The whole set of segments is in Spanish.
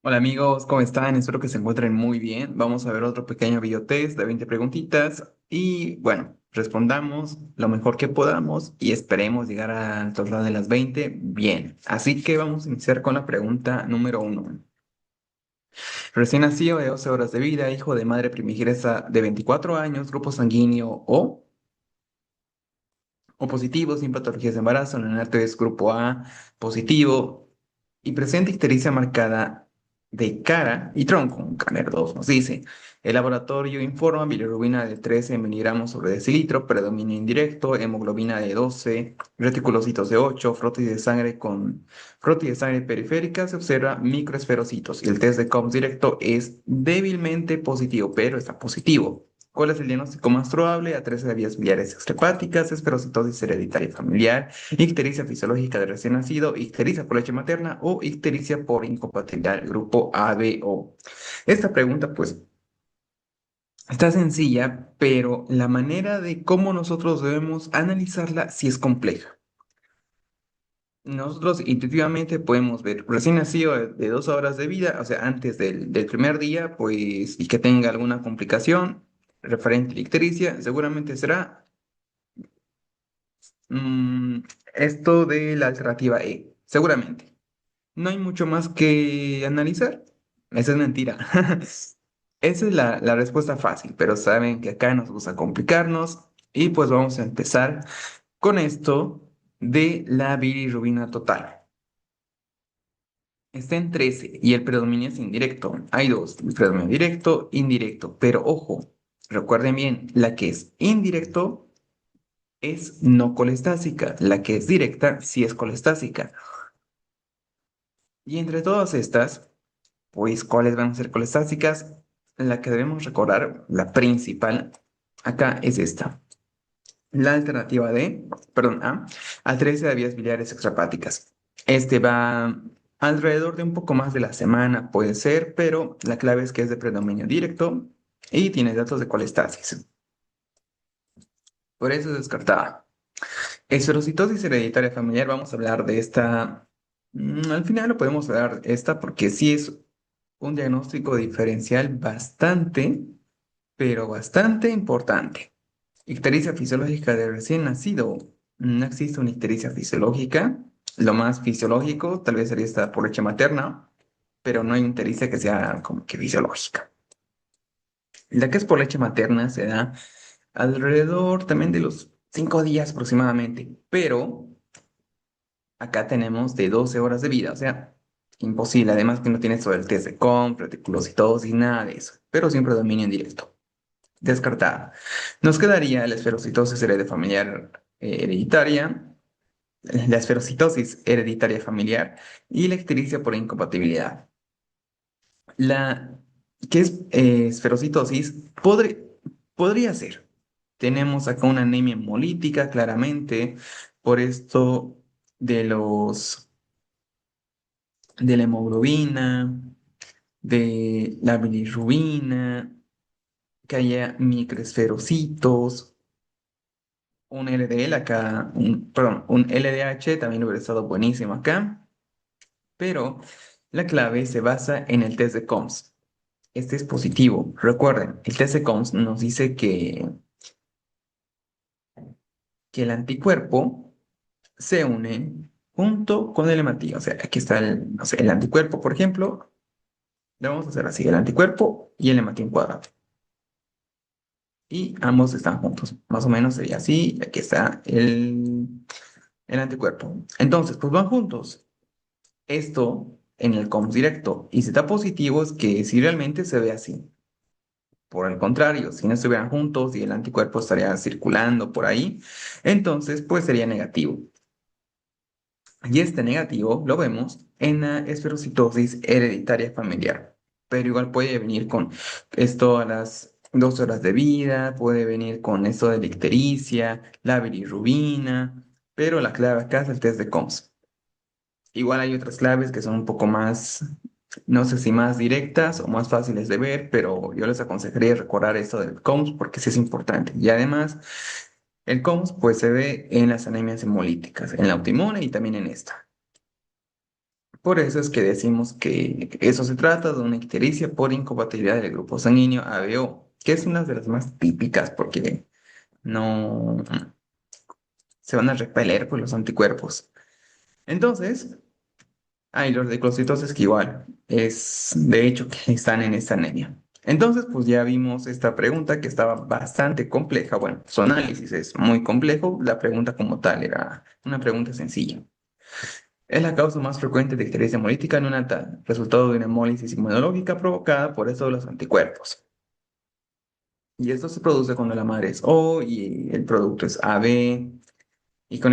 Hola amigos, ¿cómo están? Espero que se encuentren muy bien. Vamos a ver otro pequeño videotest de 20 preguntitas y bueno, respondamos lo mejor que podamos y esperemos llegar al total de las 20 bien. Así que vamos a iniciar con la pregunta número uno. Recién nacido de 12 horas de vida, hijo de madre primigresa de 24 años, grupo sanguíneo O positivo, sin patologías de embarazo, en el arte es grupo A, positivo, y presenta ictericia marcada de cara y tronco, un Camer 2 nos dice. El laboratorio informa bilirrubina de 13 miligramos sobre decilitro, predominio indirecto, hemoglobina de 12, reticulocitos de 8, frotis de sangre periférica, se observa microesferocitos. Y el test de COMS directo es débilmente positivo, pero está positivo. ¿Cuál es el diagnóstico más probable? A13 de vías biliares extrahepáticas, esferocitosis hereditaria familiar, ictericia fisiológica de recién nacido, ictericia por leche materna o ictericia por incompatibilidad grupo ABO. Esta pregunta, pues, está sencilla, pero la manera de cómo nosotros debemos analizarla sí es compleja. Nosotros intuitivamente podemos ver recién nacido de 2 horas de vida, o sea, antes del primer día, pues, y que tenga alguna complicación referente a la ictericia, seguramente será mm, esto de la alternativa E, seguramente. No hay mucho más que analizar. Esa es mentira. Esa es la respuesta fácil, pero saben que acá nos gusta complicarnos y pues vamos a empezar con esto de la bilirrubina total. Está en 13 y el predominio es indirecto. Hay dos, el predominio directo, indirecto, pero ojo, recuerden bien, la que es indirecto es no colestásica, la que es directa sí es colestásica. Y entre todas estas, pues, ¿cuáles van a ser colestásicas? La que debemos recordar, la principal, acá es esta. La alternativa D, perdón, A, al 13 de vías biliares extrahepáticas. Este va alrededor de un poco más de la semana, puede ser, pero la clave es que es de predominio directo y tiene datos de colestasis. Por eso es descartada. Esferocitosis hereditaria familiar, vamos a hablar de esta. Al final no podemos hablar de esta porque sí es un diagnóstico diferencial bastante, pero bastante importante. Ictericia fisiológica de recién nacido. No existe una ictericia fisiológica. Lo más fisiológico tal vez sería esta por leche materna, pero no hay una ictericia que sea como que fisiológica. La que es por leche materna se da alrededor también de los 5 días aproximadamente, pero acá tenemos de 12 horas de vida, o sea, imposible. Además que no tiene todo el test de COMP, reticulocitosis, nada de eso, pero siempre dominio indirecto. Descartada. Nos quedaría la esferocitosis familiar hereditaria, la esferocitosis hereditaria familiar y la ictericia por incompatibilidad. La que es esferocitosis podría ser. Tenemos acá una anemia hemolítica, claramente, por esto de de la hemoglobina, de la bilirrubina, que haya microesferocitos, un LDL acá, perdón, un LDH también hubiera estado buenísimo acá, pero la clave se basa en el test de COMS. Este es positivo. Recuerden, el test de COMS nos dice que el anticuerpo se une junto con el hematígeno. O sea, aquí está no sé, el anticuerpo, por ejemplo. Le vamos a hacer así, el anticuerpo y el hematín cuadrado. Y ambos están juntos. Más o menos sería así. Aquí está el anticuerpo. Entonces, pues van juntos. Esto en el COMS directo. Y si está positivo es que si realmente se ve así. Por el contrario, si no estuvieran juntos y el anticuerpo estaría circulando por ahí, entonces pues sería negativo. Y este negativo lo vemos en la esferocitosis hereditaria familiar. Pero igual puede venir con esto a las 2 horas de vida, puede venir con esto de la ictericia, la bilirrubina, pero la clave acá es el test de COMS. Igual hay otras claves que son un poco más, no sé si más directas o más fáciles de ver, pero yo les aconsejaría recordar esto del COMS porque sí es importante. Y además, el COMS pues se ve en las anemias hemolíticas, en la autoinmune y también en esta. Por eso es que decimos que eso se trata de una ictericia por incompatibilidad del grupo sanguíneo ABO, que es una de las más típicas porque no se van a repeler por los anticuerpos. Entonces, hay los de clocitosis que igual es de hecho que están en esta anemia. Entonces, pues ya vimos esta pregunta que estaba bastante compleja. Bueno, su análisis es muy complejo. La pregunta como tal era una pregunta sencilla. Es la causa más frecuente de ictericia hemolítica neonatal, resultado de una hemólisis inmunológica provocada por eso de los anticuerpos. Y esto se produce cuando la madre es O y el producto es AB. Y con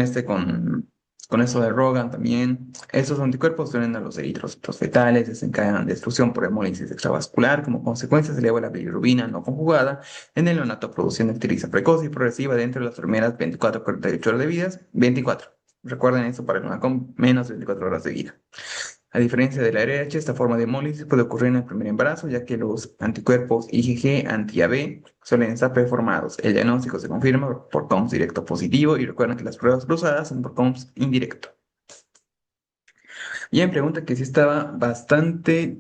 eso de Rogan también, estos anticuerpos se unen a los eritrocitos fetales, desencadenan destrucción por hemólisis extravascular, como consecuencia se eleva la bilirrubina no conjugada en el neonato produciendo ictericia precoz y progresiva dentro de las primeras 24 a 48 horas de vida. 24. Recuerden eso para una con menos de 24 horas de vida. A diferencia de la RH, esta forma de hemólisis puede ocurrir en el primer embarazo, ya que los anticuerpos IgG anti-AB suelen estar preformados. El diagnóstico se confirma por COMS directo positivo y recuerden que las pruebas cruzadas son por COMS indirecto. Y en pregunta que sí estaba bastante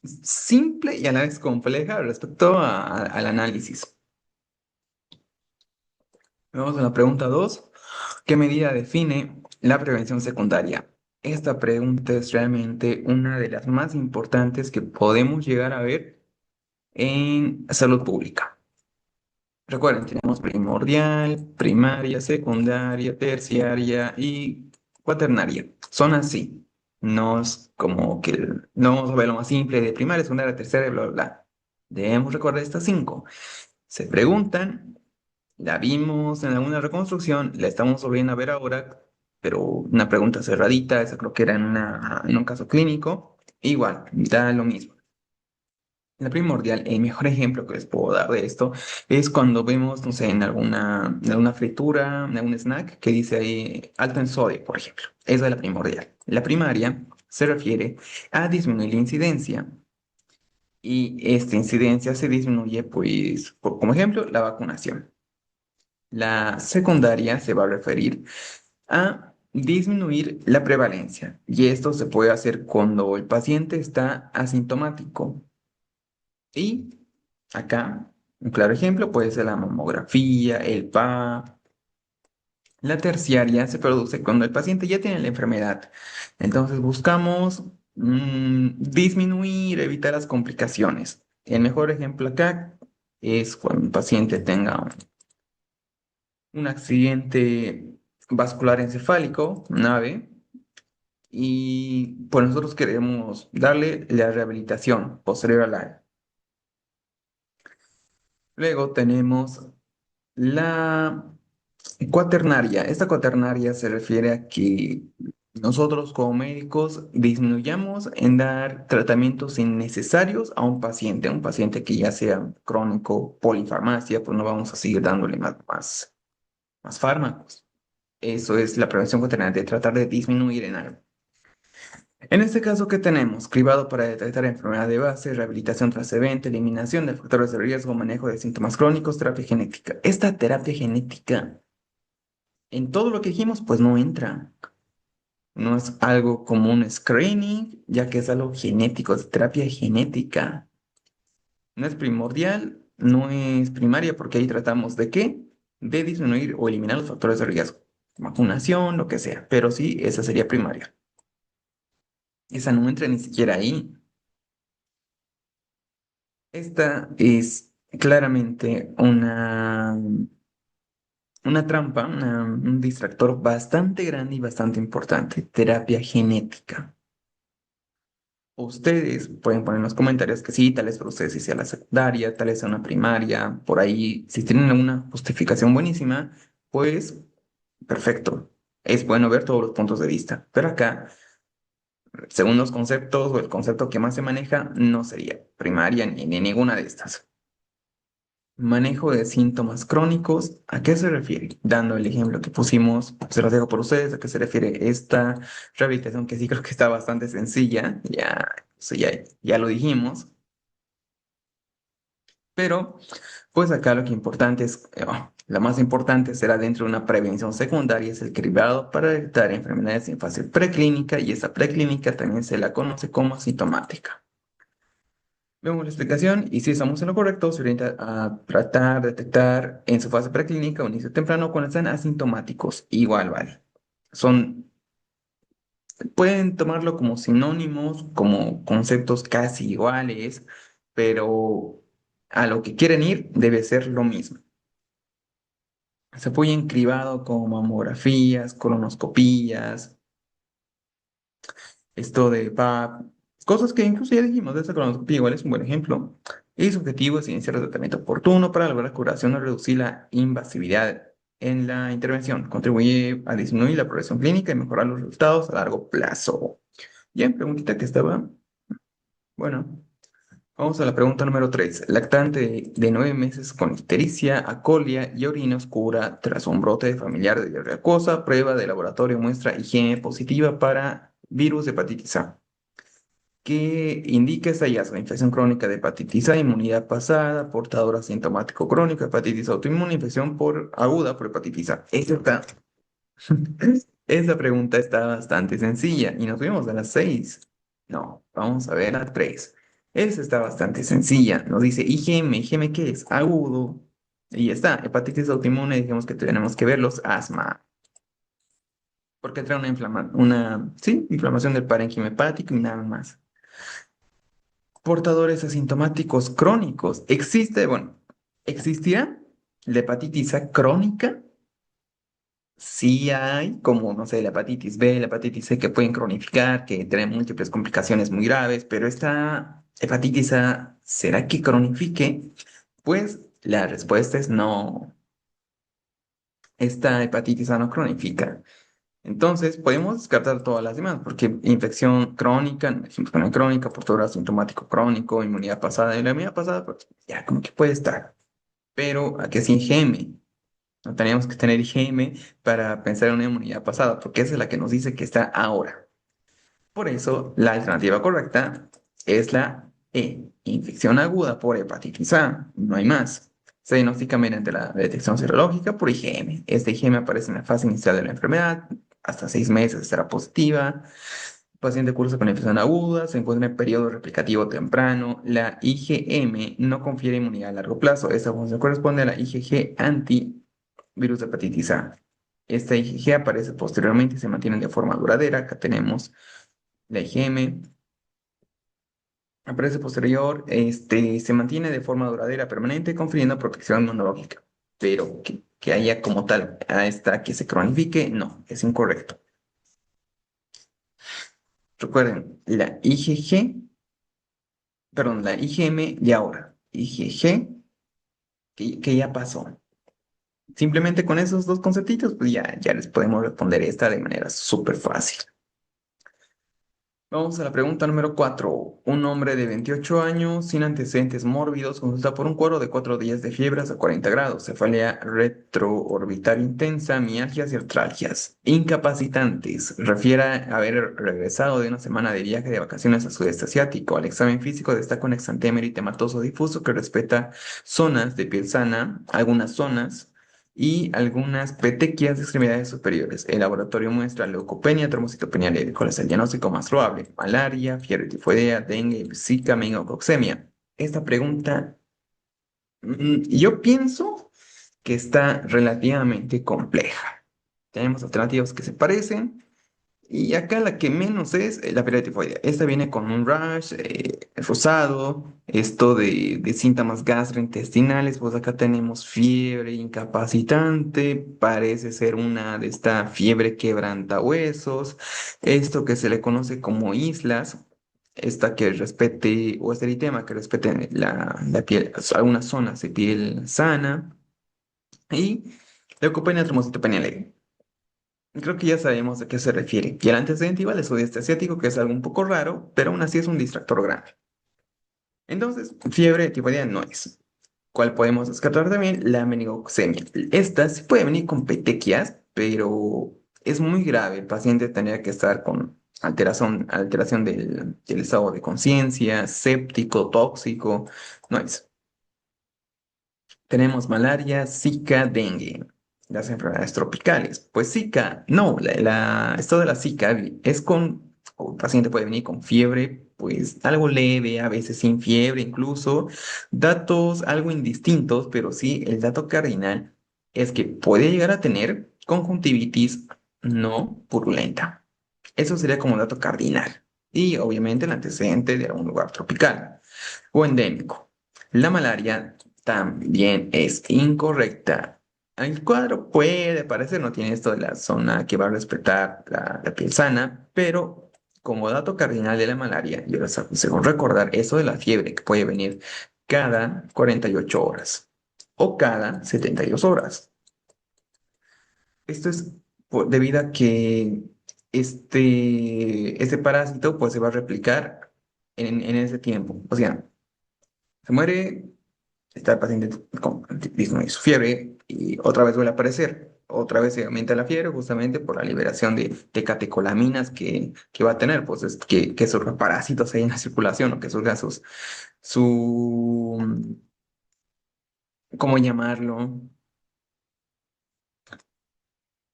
simple y a la vez compleja respecto al análisis. Vamos a la pregunta 2. ¿Qué medida define la prevención secundaria? Esta pregunta es realmente una de las más importantes que podemos llegar a ver en salud pública. Recuerden, tenemos primordial, primaria, secundaria, terciaria y cuaternaria. Son así. No es como que no vamos a ver lo más simple de primaria, secundaria, terciaria, bla, bla, bla. Debemos recordar estas cinco. Se preguntan, la vimos en alguna reconstrucción, la estamos volviendo a ver ahora, pero una pregunta cerradita, esa creo que era en un caso clínico. Igual, da lo mismo. La primordial, el mejor ejemplo que les puedo dar de esto es cuando vemos, no sé, en alguna fritura, en algún snack que dice ahí alto en sodio, por ejemplo. Esa es la primordial. La primaria se refiere a disminuir la incidencia y esta incidencia se disminuye, pues, como ejemplo, la vacunación. La secundaria se va a referir a disminuir la prevalencia y esto se puede hacer cuando el paciente está asintomático. Y acá, un claro ejemplo puede ser la mamografía, el PA. La terciaria se produce cuando el paciente ya tiene la enfermedad. Entonces buscamos disminuir, evitar las complicaciones. El mejor ejemplo acá es cuando el paciente tenga un accidente vascular encefálico, un AVE, y pues nosotros queremos darle la rehabilitación posterior al AVE. Luego tenemos la cuaternaria. Esta cuaternaria se refiere a que nosotros como médicos disminuyamos en dar tratamientos innecesarios a un paciente que ya sea crónico, polifarmacia, pues no vamos a seguir dándole más fármacos. Eso es la prevención cuaternaria, de tratar de disminuir en algo. En este caso, ¿qué tenemos? Cribado para detectar enfermedad de base, rehabilitación tras evento, eliminación de factores de riesgo, manejo de síntomas crónicos, terapia genética. Esta terapia genética, en todo lo que dijimos, pues no entra. No es algo como un screening, ya que es algo genético, es terapia genética. No es primordial, no es primaria, porque ahí tratamos de qué? De disminuir o eliminar los factores de riesgo. Vacunación, lo que sea. Pero sí, esa sería primaria. Esa no entra ni siquiera ahí. Esta es claramente una trampa, un distractor bastante grande y bastante importante. Terapia genética. Ustedes pueden poner en los comentarios que sí, tal vez para ustedes sí sea la secundaria, tal vez sea una primaria, por ahí, si tienen alguna justificación buenísima, pues perfecto. Es bueno ver todos los puntos de vista. Pero acá, según los conceptos o el concepto que más se maneja, no sería primaria ni ninguna de estas. Manejo de síntomas crónicos, ¿a qué se refiere? Dando el ejemplo que pusimos, se los dejo por ustedes, ¿a qué se refiere esta rehabilitación que sí creo que está bastante sencilla? Ya, eso ya lo dijimos, pero pues acá lo que importante es La más importante será dentro de una prevención secundaria, es el cribado para detectar enfermedades en fase preclínica y esa preclínica también se la conoce como sintomática. Vemos la explicación y si estamos en lo correcto, se orienta a tratar, detectar en su fase preclínica o inicio temprano cuando están asintomáticos. Igual, vale. Son, pueden tomarlo como sinónimos, como conceptos casi iguales, pero a lo que quieren ir debe ser lo mismo. Se apoya en cribado como mamografías, colonoscopías, esto de PAP, cosas que incluso ya dijimos, de esta colonoscopia igual es un buen ejemplo. Y su objetivo es iniciar el tratamiento oportuno para lograr curación o reducir la invasividad en la intervención. Contribuye a disminuir la progresión clínica y mejorar los resultados a largo plazo. Bien, preguntita que estaba. Bueno, vamos a la pregunta número 3. Lactante de 9 meses con ictericia, acolia y orina oscura tras un brote familiar de diarrea acuosa, prueba de laboratorio muestra IgM positiva para virus de hepatitis A. ¿Qué indica este hallazgo? Infección crónica de hepatitis A, inmunidad pasada, portador asintomático crónico, hepatitis autoinmune, infección por aguda por hepatitis A. Esta pregunta está bastante sencilla y nos vemos a las 6. No, vamos a ver a 3. Esta está bastante sencilla. Nos dice IgM. ¿IgM qué es? Agudo. Y ya está. Hepatitis autoinmune, dijimos que tenemos que verlos. Asma. Porque trae sí, inflamación del parénquima hepático y nada más. Portadores asintomáticos crónicos. Bueno, ¿existirá la hepatitis A crónica? Sí hay, como, no sé, la hepatitis B, la hepatitis C, que pueden cronificar, que tienen múltiples complicaciones muy graves, pero esta hepatitis A, ¿será que cronifique? Pues la respuesta es no. Esta hepatitis A no cronifica. Entonces, podemos descartar todas las demás, porque infección crónica, infección crónica, portador asintomático crónico, inmunidad pasada, y la inmunidad pasada, pues ya como que puede estar. Pero aquí es IgM. No teníamos que tener IgM para pensar en una inmunidad pasada, porque esa es la que nos dice que está ahora. Por eso, la alternativa correcta es la E, infección aguda por hepatitis A, no hay más. Se diagnostica mediante la detección serológica por IgM. Este IgM aparece en la fase inicial de la enfermedad, hasta 6 meses estará positiva. El paciente cursa con infección aguda, se encuentra en periodo replicativo temprano. La IgM no confiere inmunidad a largo plazo. Esta función corresponde a la IgG antivirus de hepatitis A. Esta IgG aparece posteriormente y se mantiene de forma duradera. Acá tenemos la IgM aparece posterior, se mantiene de forma duradera, permanente, confiriendo protección inmunológica. Pero que haya como tal a esta que se cronifique, no, es incorrecto. Recuerden, la IgG, perdón, la IgM de ahora, IgG, que ya pasó. Simplemente con esos dos conceptitos, pues ya les podemos responder esta de manera súper fácil. Vamos a la pregunta número 4. Un hombre de 28 años sin antecedentes mórbidos consulta por un cuadro de 4 días de fiebre hasta 40 grados, cefalea retroorbital intensa, mialgias y artralgias. Incapacitantes. Refiere a haber regresado de una semana de viaje de vacaciones al sudeste asiático. Al examen físico destaca un exantema eritematoso difuso que respeta zonas de piel sana, algunas zonas y algunas petequias de extremidades superiores. El laboratorio muestra leucopenia, trombocitopenia leve. ¿Cuál es el diagnóstico más probable? Malaria, fiebre tifoidea, dengue, zika, meningococcemia. Esta pregunta, yo pienso que está relativamente compleja. Tenemos alternativas que se parecen, y acá la que menos es la fiebre tifoidea. Esta viene con un rash rosado, esto de síntomas gastrointestinales, pues acá tenemos fiebre incapacitante, parece ser una de esta fiebre quebrantahuesos, esto que se le conoce como islas, esta que respete, o este eritema que respete la piel, algunas zonas de piel sana, y leucopenia, trombocitopenia leve. Creo que ya sabemos a qué se refiere. Y el antecedente igual es sudeste asiático, que es algo un poco raro, pero aún así es un distractor grande. Entonces, fiebre tifoidea no es. ¿Cuál podemos descartar también? La meningococcemia. Esta sí puede venir con petequias, pero es muy grave. El paciente tendría que estar con alteración del estado de conciencia, séptico, tóxico. No es. Tenemos malaria, Zika, dengue, las enfermedades tropicales. Pues Zika, no, esto de la Zika es o el paciente puede venir con fiebre, pues algo leve, a veces sin fiebre incluso. Datos algo indistintos, pero sí, el dato cardinal es que puede llegar a tener conjuntivitis no purulenta. Eso sería como dato cardinal. Y obviamente el antecedente de algún lugar tropical o endémico. La malaria también es incorrecta. El cuadro puede parecer, no tiene esto de la zona que va a respetar la piel sana, pero como dato cardinal de la malaria, yo les aconsejo recordar eso de la fiebre que puede venir cada 48 horas o cada 72 horas. Esto es debido a que este parásito pues se va a replicar en ese tiempo. O sea, se muere, está el paciente con disminuye su fiebre y otra vez vuelve a aparecer. Otra vez se aumenta la fiebre justamente por la liberación de catecolaminas que va a tener, pues es que surjan parásitos ahí en la circulación o que surjan su, ¿cómo llamarlo?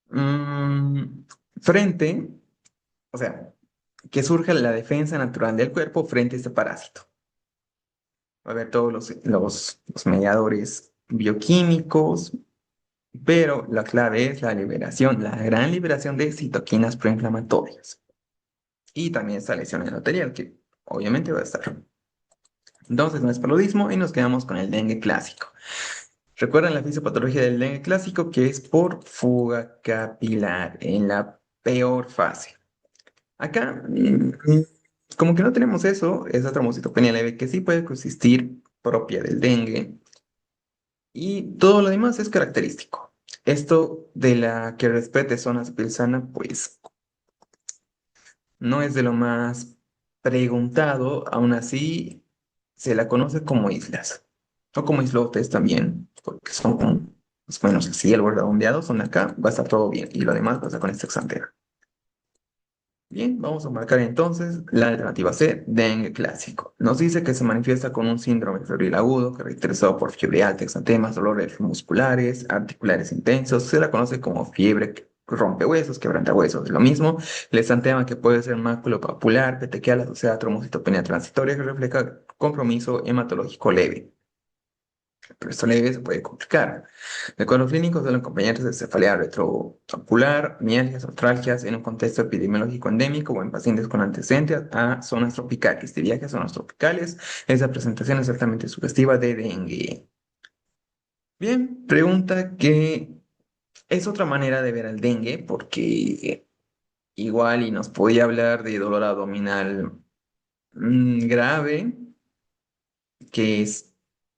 Mm, frente, o sea, que surja la defensa natural del cuerpo frente a este parásito. Va a haber todos los mediadores bioquímicos, pero la clave es la liberación, la gran liberación de citoquinas proinflamatorias. Y también esta lesión endotelial, que obviamente va a estar. Entonces no es paludismo y nos quedamos con el dengue clásico. Recuerden la fisiopatología del dengue clásico, que es por fuga capilar en la peor fase. Acá, como que no tenemos eso, esa trombocitopenia leve que sí puede consistir propia del dengue y todo lo demás es característico. Esto de la que respete zonas de piel sana, pues no es de lo más preguntado, aún así se la conoce como islas o como islotes también, porque son como, más o menos así, el borde ondeado, son acá, va a estar todo bien y lo demás pasa con esta exantera. Bien, vamos a marcar entonces la alternativa C, dengue clásico. Nos dice que se manifiesta con un síndrome febril agudo caracterizado por fiebre alta, exantemas, dolores musculares, articulares intensos. Se la conoce como fiebre rompehuesos, quebrantahuesos. Es lo mismo, el exantema que puede ser maculopapular, petequial asociada a trombocitopenia transitoria que refleja compromiso hematológico leve. Pero esto leve se puede complicar. De cuadros clínicos suelen acompañarse de cefalea retroocular, mialgias, artralgias en un contexto epidemiológico endémico o en pacientes con antecedentes a zonas tropicales. De viaje a zonas tropicales, esa presentación es altamente sugestiva de dengue. Bien, pregunta que es otra manera de ver al dengue porque igual y nos podía hablar de dolor abdominal grave, que es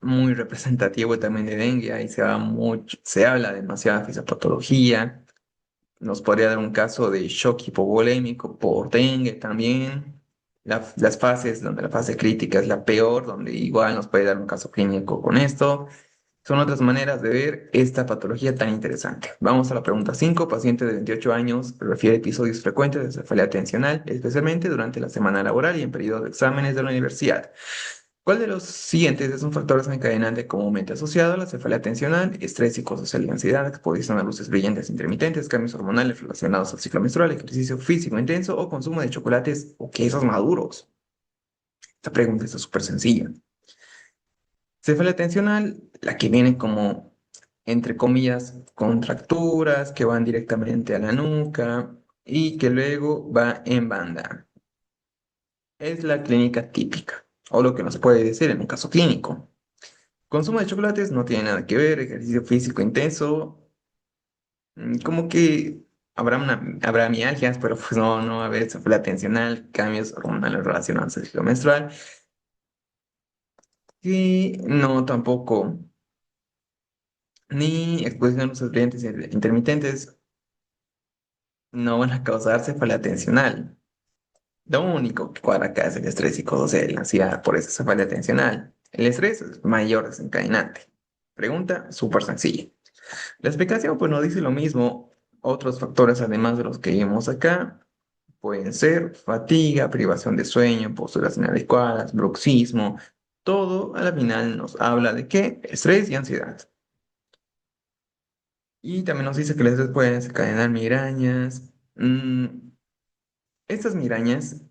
muy representativo también de dengue, ahí se habla demasiada fisiopatología, nos podría dar un caso de shock hipovolémico por dengue también, las fases donde la fase crítica es la peor, donde igual nos puede dar un caso clínico con esto. Son otras maneras de ver esta patología tan interesante. Vamos a la pregunta 5. Paciente de 28 años refiere episodios frecuentes de cefalea atencional, especialmente durante la semana laboral y en periodos de exámenes de la universidad. ¿Cuál de los siguientes es un factor desencadenante comúnmente asociado a la cefalea tensional, estrés psicosocial y ansiedad, exposición a luces brillantes intermitentes, cambios hormonales relacionados al ciclo menstrual, ejercicio físico intenso o consumo de chocolates o quesos maduros? Esta pregunta está súper sencilla. Cefalea tensional, la que viene como, entre comillas, contracturas que van directamente a la nuca y que luego va en banda. Es la clínica típica, o lo que nos puede decir en un caso clínico. Consumo de chocolates no tiene nada que ver, ejercicio físico intenso, como que habrá mialgias, pero pues no va a haber cefalea tensional, cambios hormonales relacionados al ciclo menstrual, y no tampoco, ni exposición a luces brillantes intermitentes no van a causar cefalea tensional. Lo único que cuadra acá es el estrés psicosocial y la ansiedad, por eso cefalea tensional. El estrés es mayor desencadenante. Pregunta súper sencilla. La explicación pues nos dice lo mismo. Otros factores además de los que vimos acá pueden ser fatiga, privación de sueño, posturas inadecuadas, bruxismo. todo a la final nos habla de qué, estrés y ansiedad. Y también nos dice que el estrés puede desencadenar migrañas. Estas migrañas,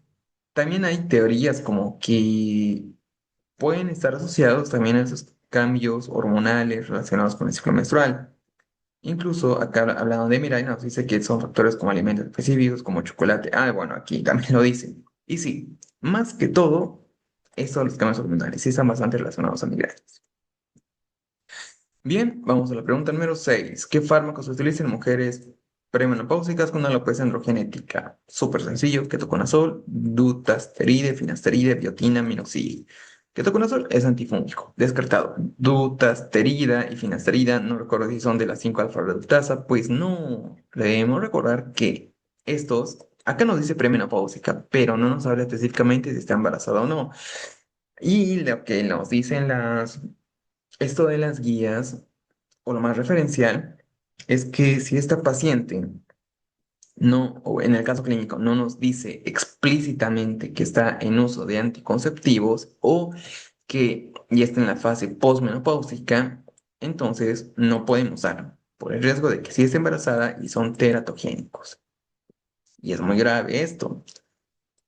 también hay teorías como que pueden estar asociados también a esos cambios hormonales relacionados con el ciclo menstrual. Incluso acá hablando de migraña nos dice que son factores como alimentos específicos, como chocolate. Ah, bueno, aquí también lo dicen. Y sí, más que todo, estos los cambios hormonales sí están bastante relacionados a migrañas. Bien, vamos a la pregunta número 6. ¿Qué fármacos se utilizan en mujeres premenopáusicas con alopecia androgenética? Súper sencillo, ketoconazol, dutasteride, finasteride, biotina, minoxidil. Ketoconazol es antifúngico, descartado. Dutasterida y finasterida, no recuerdo si son de la 5-alfa-reductasa, pues no. Debemos recordar que estos, acá nos dice premenopáusica, pero no nos habla específicamente si está embarazada o no. Y lo que nos dicen esto de las guías o lo más referencial es que si esta paciente no, o en el caso clínico, no nos dice explícitamente que está en uso de anticonceptivos o que ya está en la fase posmenopáusica, entonces no podemos usar por el riesgo de que si está embarazada y son teratogénicos. Y es muy grave esto.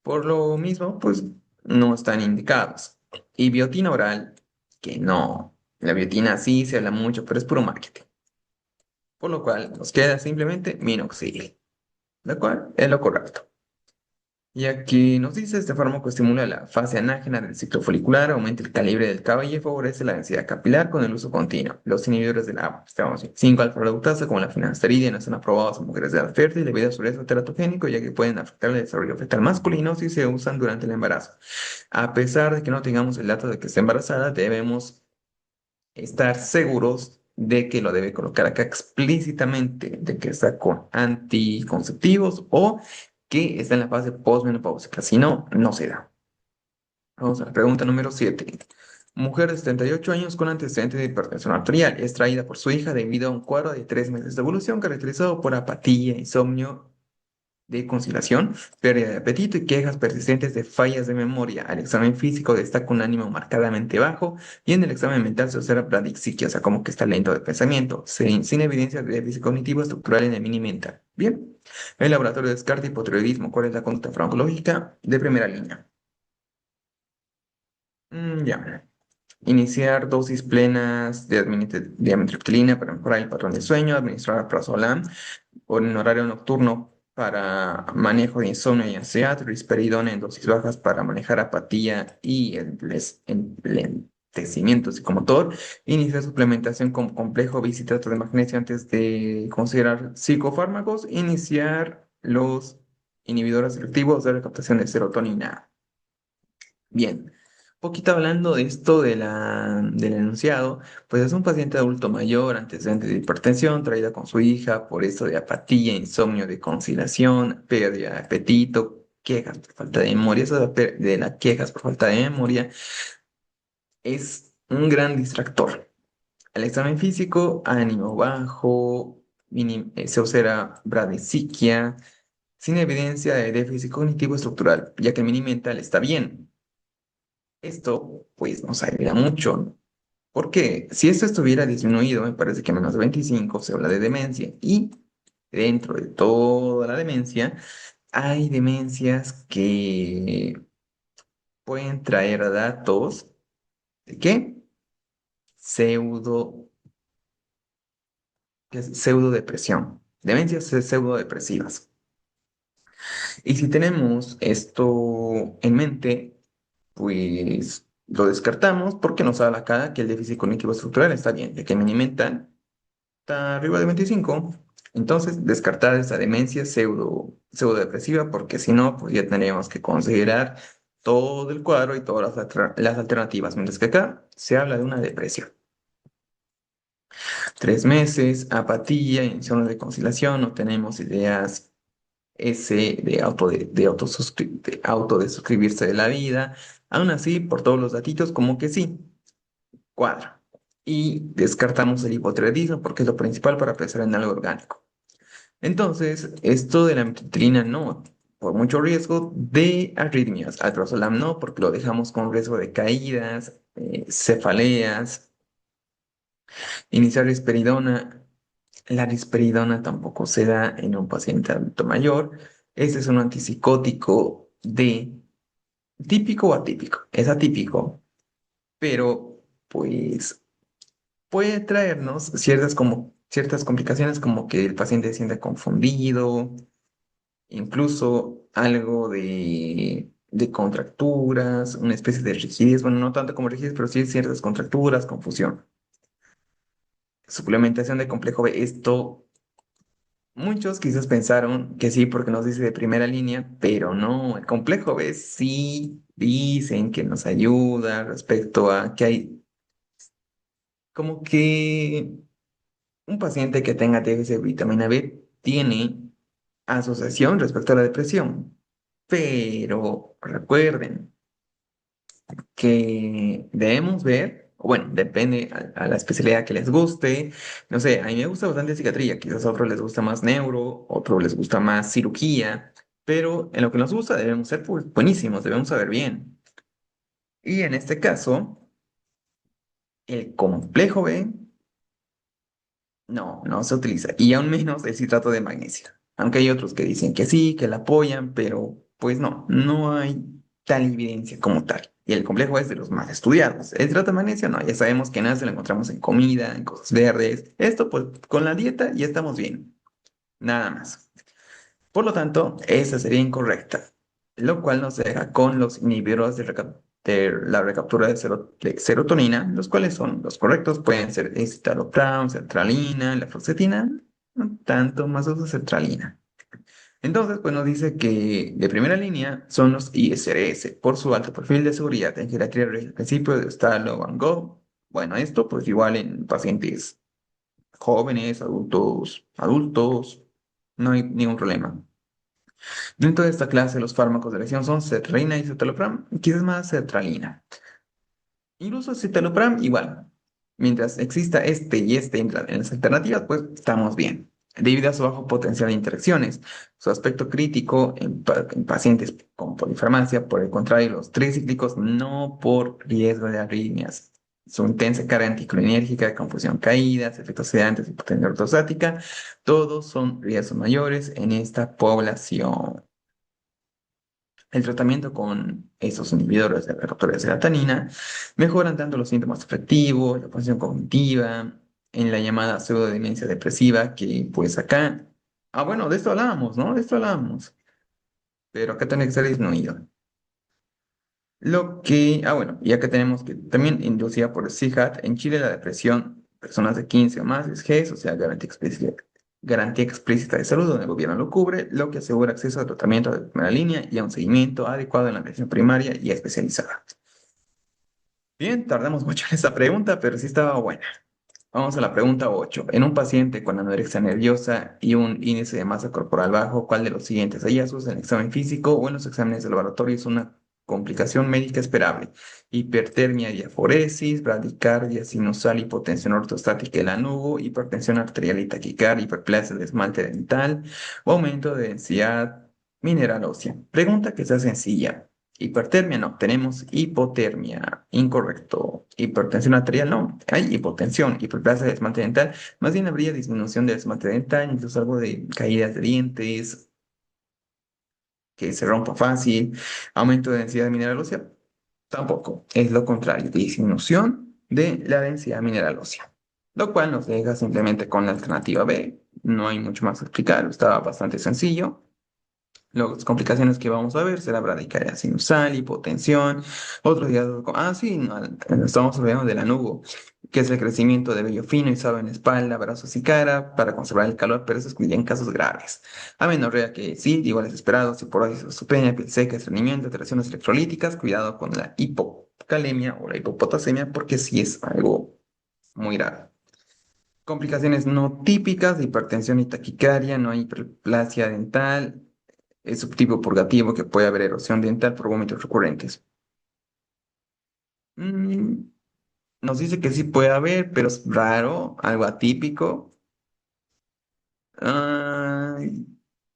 Por lo mismo, pues no están indicados. Y biotina oral, que no. La biotina sí se habla mucho, pero es puro marketing. Por lo cual nos queda simplemente minoxidil, lo cual es lo correcto. Y aquí nos dice, este fármaco estimula la fase anágena del ciclo folicular, aumenta el calibre del cabello y favorece la densidad capilar con el uso continuo. Los inhibidores de la 5-alfa-reductasa, como la finasterida, no están aprobados en mujeres de edad fértil debido a su riesgo teratogénico, ya que pueden afectar el desarrollo fetal masculino si se usan durante el embarazo. A pesar de que no tengamos el dato de que esté embarazada, debemos estar seguros de que lo debe colocar acá explícitamente, de que está con anticonceptivos o que está en la fase postmenopáusica. Si no, no se da. Vamos a la pregunta número 7. Mujer de 78 años con antecedentes de hipertensión arterial, es traída por su hija debido a un cuadro de 3 meses de evolución caracterizado por apatía, insomnio de conciliación, pérdida de apetito y quejas persistentes de fallas de memoria. Al examen físico destaca un ánimo marcadamente bajo y en el examen mental se observa bradixiquia, o sea, como que está lento de pensamiento, sin evidencia de déficit cognitivo estructural en el mini mental. Bien, el laboratorio descarta hipotiroidismo. ¿Cuál es la conducta farmacológica de primera línea? Ya. Iniciar dosis plenas de amitriptilina para mejorar el patrón de sueño, administrar prazolam o en horario nocturno para manejo de insomnio y ansiedad, risperidona en dosis bajas para manejar apatía y enlentecimiento psicomotor, iniciar suplementación con complejo bicitrato de magnesio antes de considerar psicofármacos, iniciar los inhibidores selectivos de recaptación de serotonina. Bien, poquito hablando de esto del enunciado, pues es un paciente adulto mayor, antecedente de hipertensión, traída con su hija por esto de apatía, insomnio, de conciliación, pérdida de apetito, quejas por falta de memoria. Eso de las quejas por falta de memoria es un gran distractor. Al examen físico, ánimo bajo, se observa bradesiquia, sin evidencia de déficit cognitivo estructural, ya que el mini mental está bien. Esto, pues, nos ayuda mucho, ¿no? Porque si esto estuviera disminuido, me parece que menos de 25 se habla de demencia. Y dentro de toda la demencia, hay demencias que pueden traer datos de qué? Pseudo, que es pseudodepresión. Demencias pseudodepresivas. Y si tenemos esto en mente, pues lo descartamos porque nos habla acá que el déficit cognitivo estructural está bien, ya que mini mental está arriba de 25. Entonces, descartar esa demencia pseudodepresiva, porque si no, pues ya tendríamos que considerar todo el cuadro y todas las alternativas, mientras que acá se habla de una depresión. 3 meses, apatía, insomnio de conciliación, no tenemos ideas de autodesuscribirse de la vida. Aún así, por todos los datitos, como que sí, cuadra. Y descartamos el hipotiroidismo porque es lo principal para pensar en algo orgánico. Entonces, esto de la amitriptilina no. por mucho riesgo de arritmias. Alprazolam no, porque lo dejamos con riesgo de caídas, cefaleas. Iniciar risperidona. La risperidona tampoco se da en un paciente adulto mayor. Este es un antipsicótico de típico o atípico. Es atípico, pero pues puede traernos ciertas complicaciones como que el paciente se sienta confundido, incluso algo de contracturas, una especie de rigidez, bueno, no tanto como rigidez, pero sí ciertas contracturas, confusión. Suplementación de complejo B, esto muchos quizás pensaron que sí porque nos dice de primera línea, pero no, el complejo B sí dicen que nos ayuda respecto a que hay como que un paciente que tenga déficit de vitamina B tiene asociación respecto a la depresión. Pero recuerden que debemos ver, o bueno, depende a la especialidad que les guste. No sé, a mí me gusta bastante psiquiatría, quizás a otros les gusta más neuro, a otros les gusta más cirugía, pero en lo que nos gusta debemos ser pues, buenísimos, debemos saber bien. Y en este caso, el complejo B no se utiliza, y aún menos el citrato de magnesio. Aunque hay otros que dicen que sí, que la apoyan, pero pues no hay tal evidencia como tal. Y el complejo es de los más estudiados. El citrato de magnesio, no, ya sabemos que nada se lo encontramos en comida, en cosas verdes. Esto, pues, con la dieta ya estamos bien. Nada más. Por lo tanto, esa sería incorrecta, lo cual nos deja con los inhibidores de la recaptura de serotonina, los cuales son los correctos, pueden ser escitalopram, sertralina, la fluoxetina, un tanto más usa sertralina. Entonces, pues nos dice que de primera línea son los ISRS, por su alto perfil de seguridad en geriatría al principio de Stalo Van Gogh. Bueno, esto pues igual en pacientes jóvenes, adultos, no hay ningún problema. Dentro de esta clase, los fármacos de elección son sertralina y citalopram, quizás más sertralina. Incluso citalopram, igual. Mientras exista este y este en las alternativas, pues estamos bien. Debido a su bajo potencial de interacciones, su aspecto crítico en pacientes con polifarmacia, por el contrario, los tricíclicos no por riesgo de arritmias. Su intensa carga anticolinérgica, confusión, caídas, efectos sedantes y potencia ortostática, todos son riesgos mayores en esta población. El tratamiento con esos inhibidores de la receptor de serotonina mejoran tanto los síntomas afectivos, la función cognitiva, en la llamada pseudodemencia depresiva, que pues acá, bueno, de esto hablábamos, ¿no? De esto hablábamos, pero acá tiene que ser disminuido. Bueno, y acá tenemos que también inducida por CIGAT, en Chile la depresión, personas de 15 o más, es GES, o sea, garantía explícita de salud, donde el gobierno lo cubre, lo que asegura acceso a tratamiento de primera línea y a un seguimiento adecuado en la atención primaria y especializada. Bien, tardamos mucho en esta pregunta, pero sí estaba buena. Vamos a la pregunta 8. En un paciente con anorexia nerviosa y un índice de masa corporal bajo, ¿cuál de los siguientes hallazgos en el examen físico o en los exámenes de laboratorio es una complicación médica esperable? Hipertermia, diaforesis, bradicardia, sinusal, hipotensión ortostática del anugo, hipertensión arterial y taquicardia, hiperplasia de esmalte dental o aumento de densidad mineral ósea. Pregunta que sea sencilla. Hipertermia, no, tenemos hipotermia, incorrecto. Hipertensión arterial, no, hay hipotensión, hiperplasia de esmalte dental, más bien habría disminución del esmalte dental, incluso algo de caídas de dientes, que se rompa fácil, aumento de densidad mineral ósea, tampoco, es lo contrario, disminución de la densidad mineral ósea, lo cual nos deja simplemente con la alternativa B, no hay mucho más que explicar, estaba bastante sencillo. Las complicaciones que vamos a ver será bradicardia sinusal, hipotensión, otros días, sí, no, estamos hablando del anugo, que es el crecimiento de vello fino y suave en espalda, brazos y cara para conservar el calor, pero eso es ya en casos graves. Amenorrea que sí, igual es esperado, osteoporosis osteopenia, piel seca, estreñimiento, alteraciones electrolíticas, cuidado con la hipocalemia o la hipopotasemia, porque sí es algo muy grave. Complicaciones no típicas de hipertensión y taquicardia, no hay hiperplasia dental, es subtipo purgativo que puede haber erosión dental por vómitos recurrentes. Mm, nos dice que sí puede haber, pero es raro, algo atípico. Ay,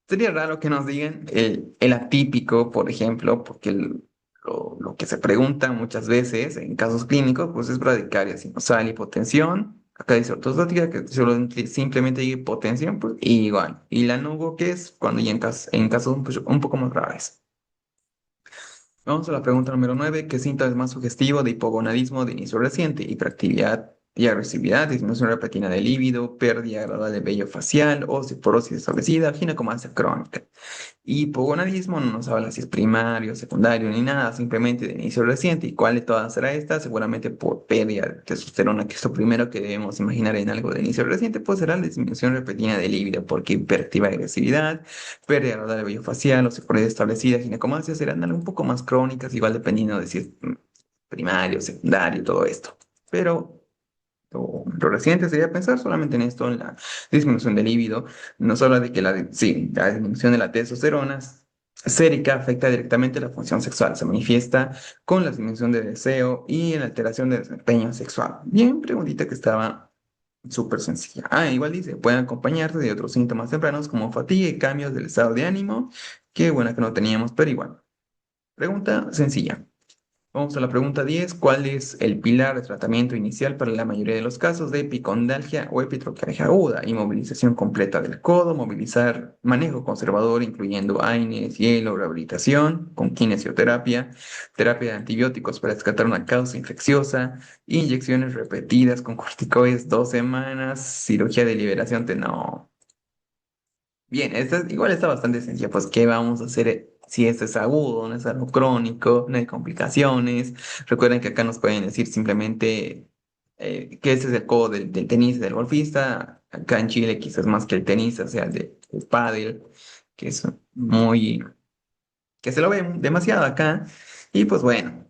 Sería raro que nos digan el atípico, por ejemplo, porque lo que se pregunta muchas veces en casos clínicos, pues es bradicardia sinusal, hipotensión. Acá dice ortostática, que solo simplemente diga hipotensión, pues y igual. Y la nubo, que es cuando ya en casos un poco más graves. Vamos a la pregunta número 9. ¿Qué síntoma es más sugestivo de hipogonadismo de inicio reciente? Hiperactividad y agresividad, disminución repentina del líbido, pérdida gradual del vello facial, osteoporosis establecida, ginecomastia crónica. Hipogonadismo no nos habla si es primario, secundario ni nada, simplemente de inicio reciente. ¿Y cuál de todas será esta? Seguramente por pérdida de testosterona, que es lo primero que debemos imaginar en algo de inicio reciente, pues será la disminución repentina del líbido, porque hiperactiva agresividad, pérdida gradual de vello facial, osteoporosis establecida, ginecomastia serán algo un poco más crónicas, igual dependiendo de si es primario, secundario, todo esto. Pero lo reciente sería pensar solamente en esto, en la disminución del líbido. Nos habla de que sí, la disminución de la testosterona sérica afecta directamente la función sexual. Se manifiesta con la disminución de deseo y en la alteración del desempeño sexual. Bien, preguntita que estaba súper sencilla. Ah, igual dice, pueden acompañarse de otros síntomas tempranos como fatiga y cambios del estado de ánimo. Qué buena que no teníamos, pero igual. Pregunta sencilla. Vamos a la pregunta 10. ¿Cuál es el pilar de tratamiento inicial para la mayoría de los casos de epicondalgia o epitrocalgia aguda? Inmovilización completa del codo, movilizar, manejo conservador, incluyendo AINES, hielo, rehabilitación, con kinesioterapia, terapia de antibióticos para descartar una causa infecciosa, inyecciones repetidas con corticoides 2 semanas, cirugía de liberación. No. Bien, igual está bastante sencilla, pues ¿qué vamos a hacer si esto es agudo, no es algo crónico, no hay complicaciones? Recuerden que acá nos pueden decir simplemente que ese es el codo del tenista, del golfista. Acá en Chile quizás más que el tenista, sea el pádel, que es muy, que se lo ve demasiado acá. Y pues bueno,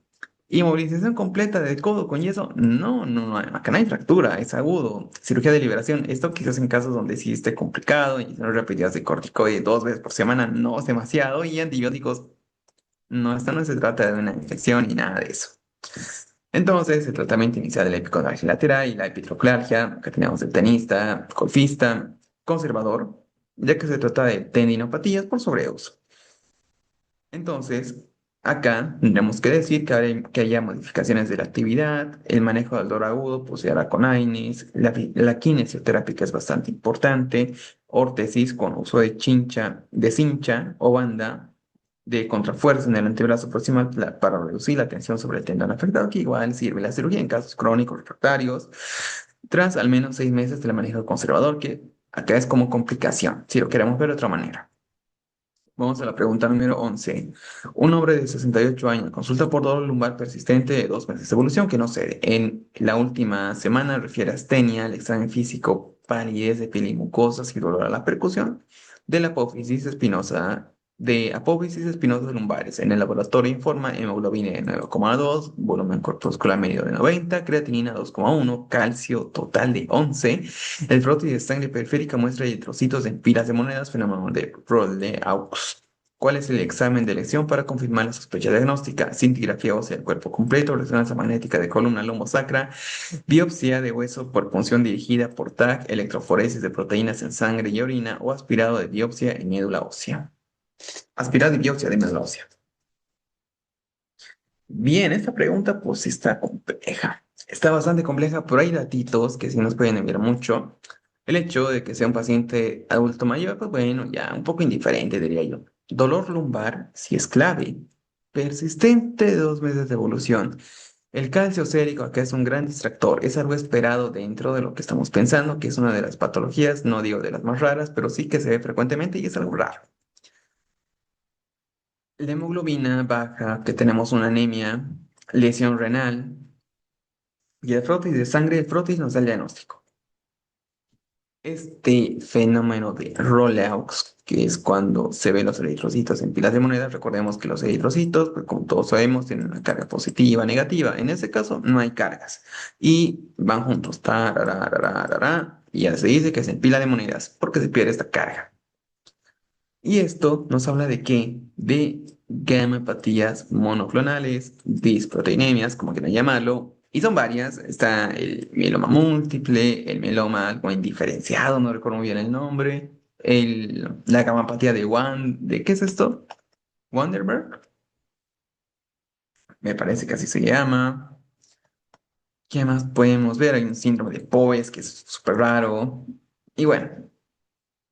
inmovilización completa del codo con yeso. No, no, no, acá no hay fractura, es agudo. Cirugía de liberación, esto quizás en casos donde sí esté complicado, inyecciones repetidas de corticoide 2 veces por semana, no es demasiado, y antibióticos, no, esto no se trata de una infección ni nada de eso. Entonces, el tratamiento inicial de la epicondalia lateral y la epitroclalgia, que tenemos el tenista, golfista, conservador, ya que se trata de tendinopatías por sobreuso. Entonces, acá tendremos que decir que haya modificaciones de la actividad, el manejo del dolor agudo, pues se hará con AINES, la kinesioterapia que es bastante importante, órtesis con uso de de cincha o banda de contrafuerza en el antebrazo proximal para reducir la tensión sobre el tendón afectado, que igual sirve la cirugía en casos crónicos refractarios, tras al menos 6 meses del manejo conservador, que acá es como complicación, si lo queremos ver de otra manera. Vamos a la pregunta número 11. Un hombre de 68 años consulta por dolor lumbar persistente de 2 meses de evolución que no cede. En la última semana refiere a astenia, el examen físico, palidez de piel y mucosas y dolor a la percusión de la apófisis espinosa lumbares. En el laboratorio informa hemoglobina de 9,2, volumen corpuscular medio de 90, creatinina 2,1, calcio total de 11. El frotis de sangre periférica muestra eritrocitos en pilas de monedas, fenómeno de Rayleigh-Aux. ¿Cuál es el examen de elección para confirmar la sospecha diagnóstica? Cintigrafía ósea del cuerpo completo, resonancia magnética de columna lombosacra, biopsia de hueso por punción dirigida por TAC, electroforesis de proteínas en sangre y orina o aspirado de biopsia en médula ósea. Aspirado de biopsia de médula ósea. Bien, esta pregunta pues sí está compleja. Está bastante compleja, pero hay datitos que sí nos pueden enviar mucho. El hecho de que sea un paciente adulto mayor, pues bueno, ya un poco indiferente, diría yo. Dolor lumbar, sí es clave. Persistente de 2 meses de evolución. El calcio sérico acá es un gran distractor. Es algo esperado dentro de lo que estamos pensando, que es una de las patologías, no digo de las más raras, pero sí que se ve frecuentemente y es algo raro. La hemoglobina baja, que tenemos una anemia, lesión renal y el frotis de sangre. El frotis nos da el diagnóstico. Este fenómeno de Rayleigh, que es cuando se ven los eritrocitos en pilas de monedas, recordemos que los eritrocitos, pues como todos sabemos, tienen una carga positiva, negativa. En este caso no hay cargas y van juntos, tarararararara, y ya se dice que es en pila de monedas porque se pierde esta carga. Y esto nos habla de qué? De gamepatías monoclonales, disproteinemias, como quieran llamarlo, y son varias. Está el mieloma múltiple, el mieloma algo indiferenciado, no recuerdo muy bien el nombre, la gamapatía ¿de qué es esto? Wanderberg, me parece que así se llama. ¿Qué más podemos ver? Hay un síndrome de Poes que es súper raro. Y bueno,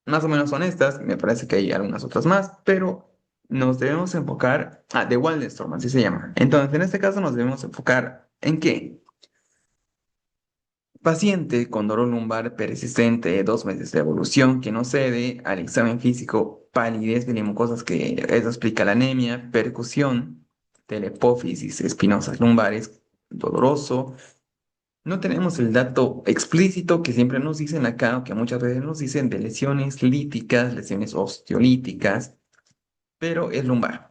más o menos son estas. Me parece que hay algunas otras más, pero nos debemos enfocar. Ah, de Waldenstrom, así se llama. Entonces, en este caso nos debemos enfocar en qué. Paciente con dolor lumbar persistente de 2 meses de evolución que no cede al examen físico, palidez de mucosas que eso explica la anemia, percusión de la hipófisis espinosas lumbares, doloroso. No tenemos el dato explícito que siempre nos dicen acá, o que muchas veces nos dicen de lesiones líticas, lesiones osteolíticas, pero es lumbar.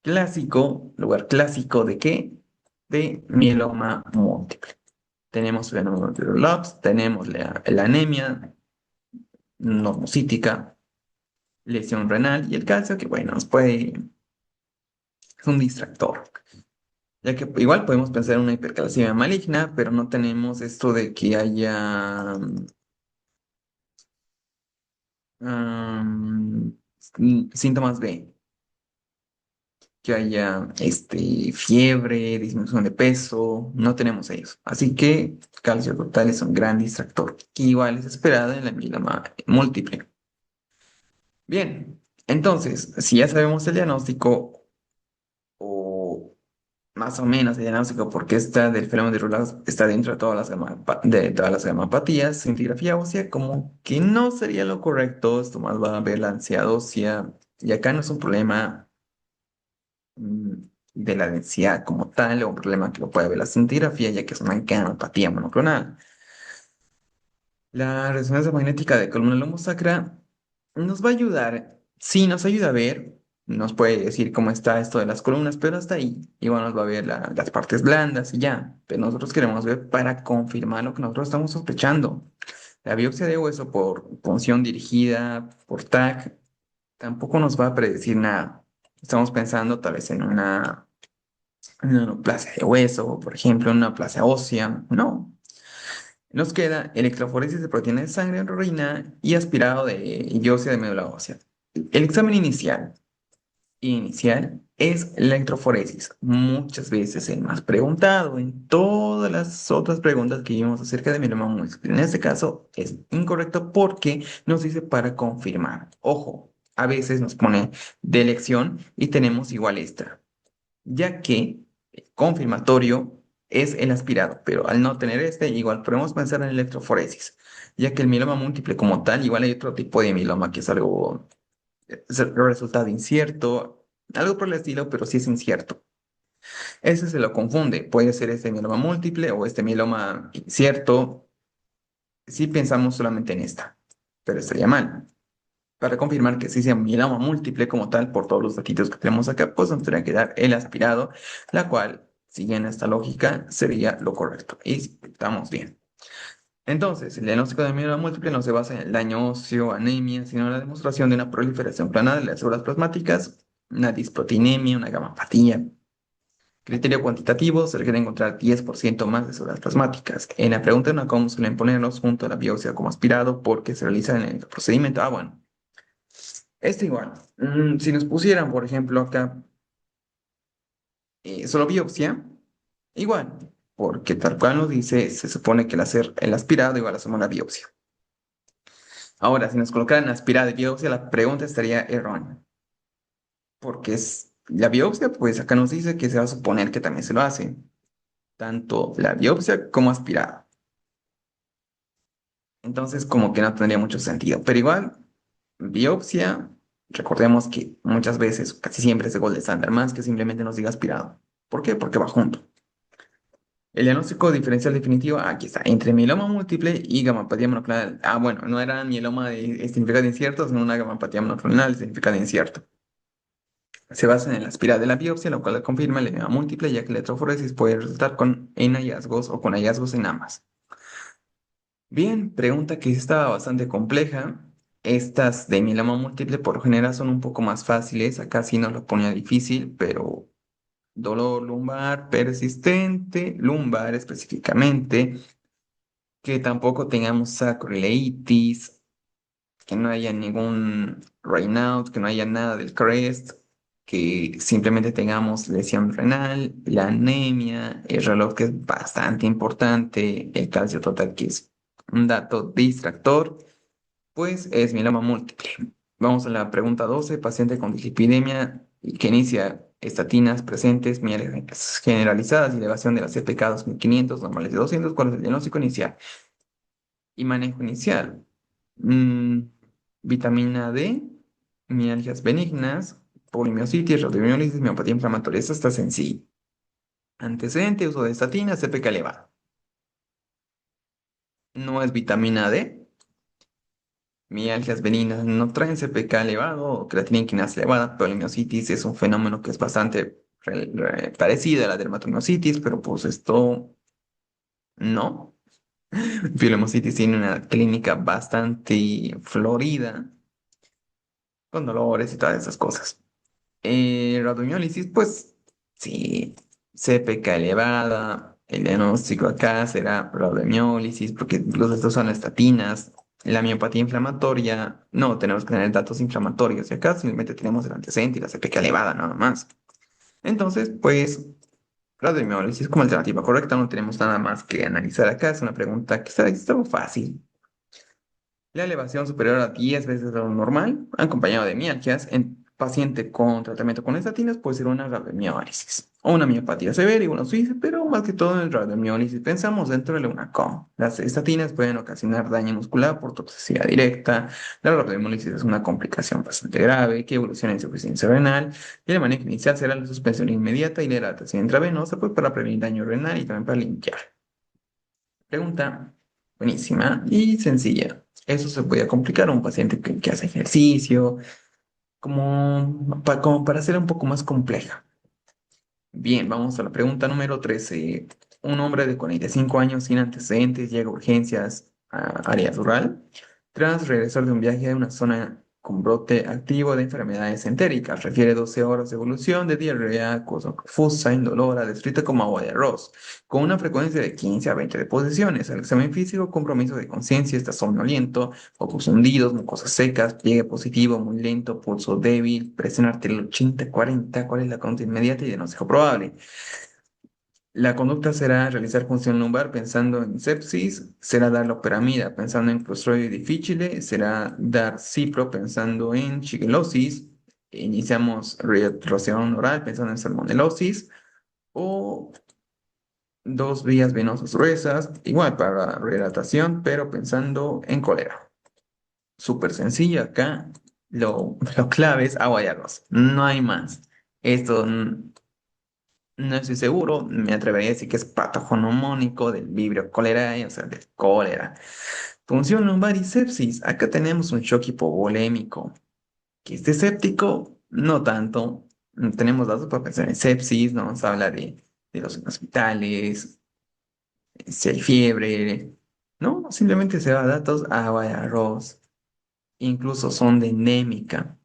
Clásico, lugar clásico ¿de qué? De mieloma múltiple. Tenemos fenómeno de Lopes, tenemos la anemia normocítica, lesión renal y el calcio, que bueno, es un distractor. Ya que igual podemos pensar en una hipercalcemia maligna, pero no tenemos esto de que haya mm, síntomas B, que haya fiebre, disminución de peso, no tenemos ellos. Así que calcio total es un gran distractor, que igual es esperada en la mieloma múltiple. Bien, entonces, si ya sabemos el diagnóstico, o más o menos el diagnóstico, porque esta del fenómeno de Rulax está dentro de de todas las gamapatías, cintigrafía ósea, como que no sería lo correcto, esto más va a ver la ansiedad ósea, y acá no es un problema mm, de la densidad como tal, o un problema que lo puede ver la cintigrafía, ya que es una gamapatía monoclonal. La resonancia magnética de columna lomosacra nos va a ayudar, sí, nos ayuda a ver, nos puede decir cómo está esto de las columnas, pero hasta ahí. Igual nos va a ver las partes blandas y ya, pero nosotros queremos ver para confirmar lo que nosotros estamos sospechando. La biopsia de hueso por punción dirigida, por TAC, tampoco nos va a predecir nada. Estamos pensando tal vez en una neoplasia de hueso, por ejemplo, en una plasia ósea. No. Nos queda electroforesis de proteína de sangre en orina y aspirado de biopsia de médula ósea. El examen inicial es la electroforesis, muchas veces el más preguntado en todas las otras preguntas que vimos acerca de mieloma múltiple. En este caso es incorrecto porque nos dice para confirmar. Ojo, a veces nos pone de elección y tenemos igual esta, ya que el confirmatorio es el aspirado, pero al no tener este, igual podemos pensar en electroforesis, ya que el mieloma múltiple como tal, igual hay otro tipo de mieloma que es algo, es el resultado incierto, algo por el estilo, pero sí es incierto. Ese se lo confunde, puede ser este mieloma múltiple o este mieloma incierto, si pensamos solamente en esta, pero estaría mal. Para confirmar que sí sea mieloma múltiple como tal, por todos los datitos que tenemos acá, pues nos tendría que dar el aspirado, la cual, siguiendo esta lógica, sería lo correcto. Y estamos bien. Entonces, el diagnóstico de mieloma múltiple no se basa en el daño óseo, anemia, sino en la demostración de una proliferación plana de las células plasmáticas, una disproteinemia, una gamapatía. Criterio cuantitativo, se requiere encontrar 10% más de células plasmáticas. En la pregunta no cómo suelen ponerlos junto a la biopsia como aspirado porque se realiza en el procedimiento. Ah, bueno. Igual. Si nos pusieran, por ejemplo, acá solo biopsia, igual, porque tal cual nos dice, se supone que el aspirado igual hacemos la biopsia. Ahora, si nos colocaran aspirado y biopsia, la pregunta estaría errónea, porque es la biopsia, pues acá nos dice que se va a suponer que también se lo hace, tanto la biopsia como aspirado. Entonces, como que no tendría mucho sentido, pero igual, biopsia, recordemos que muchas veces, casi siempre es el gold estándar, más que simplemente nos diga aspirado. ¿Por qué? Porque va junto. El diagnóstico diferencial definitivo, aquí está, entre mieloma múltiple y gamapatía monoclonal. Ah, bueno, no era mieloma de significado incierto, sino una gamapatía monoclonal de significado incierto. Se basa en la espiral de la biopsia, lo cual confirma el mieloma múltiple, ya que la electroforesis puede resultar en hallazgos o con hallazgos en ambas. Bien, pregunta que sí estaba bastante compleja. Estas de mieloma múltiple por lo general son un poco más fáciles. Acá sí nos lo ponía difícil, pero dolor lumbar persistente, lumbar específicamente, que tampoco tengamos sacroileitis, que no haya ningún rainout, que no haya nada del CREST, que simplemente tengamos lesión renal, la anemia, el reloj que es bastante importante, el calcio total que es un dato distractor, pues es mieloma múltiple. Vamos a la pregunta 12, paciente con dislipidemia que inicia estatinas presentes, miales generalizadas y elevación de la CPK 2500, normales de 200. ¿Cuál es el diagnóstico inicial? Y manejo inicial. Mm, vitamina D, mialgias benignas, polimiositis, radiomiólisis, miopatía inflamatoria. Esto está sencillo. Antecedente, uso de estatina, CPK elevado. No es vitamina D. Mialgias benignas no traen CPK elevado o creatinina quinasa elevada. Polimiositis es un fenómeno que es bastante parecido a la dermatomiositis, pero pues esto no. Polimiositis tiene una clínica bastante florida, con dolores y todas esas cosas. Radiomiólisis, pues sí, CPK elevada. El diagnóstico acá será radiomiólisis, porque los estos son estatinas. La miopatía inflamatoria, no tenemos que tener datos inflamatorios. Y acá simplemente tenemos el antecedente y la CPK elevada, nada más. Entonces, pues, radiomiólisis como alternativa correcta, no tenemos nada más que analizar acá. Es una pregunta que está muy fácil. La elevación superior a 10 veces lo normal, acompañado de mialgias, en paciente con tratamiento con estatinas puede ser una radiomiólisis o una miopatía severa y una suiza, pero más que todo en radiomiólisis pensamos dentro de una COM. Las estatinas pueden ocasionar daño muscular por toxicidad directa. La radiomiólisis es una complicación bastante grave que evoluciona en insuficiencia renal y el manejo inicial será la suspensión inmediata y la hidratación intravenosa pues, para prevenir daño renal y también para limpiar. Pregunta buenísima y sencilla. Eso se puede complicar a un paciente que hace ejercicio, como para hacerla un poco más compleja. Bien, vamos a la pregunta número 13. Un hombre de 45 años sin antecedentes llega a urgencias a área rural tras regresar de un viaje a una zona con brote activo de enfermedades entéricas. Refiere 12 horas de evolución de diarrea, cosa confusa, indolora, descrita como agua de arroz, con una frecuencia de 15 a 20 deposiciones. Al examen físico, compromiso de conciencia, está somnoliento, ojos hundidos, mucosas secas, pliegue positivo, muy lento, pulso débil, presión arterial 80-40. ¿Cuál es la conducta inmediata y diagnóstico probable? La conducta será realizar función lumbar pensando en sepsis, será dar loperamida pensando en Clostridium difficile, será dar cipro pensando en shigellosis, iniciamos retroceón oral pensando en salmonelosis, o dos vías venosas gruesas, igual para rehidratación, pero pensando en cólera. Súper sencillo acá, lo clave es agua y arroz, no hay más. Esto no estoy seguro, me atrevería a decir que es patogenomónico del Vibrio cholerae, o sea, del cólera. Función lumbar y sepsis. Acá tenemos un shock hipovolémico. Que esté séptico, no tanto. Tenemos datos para pensar en sepsis, no nos habla de los hospitales, si hay fiebre. No, simplemente se va a datos agua y arroz. Incluso son de anémica.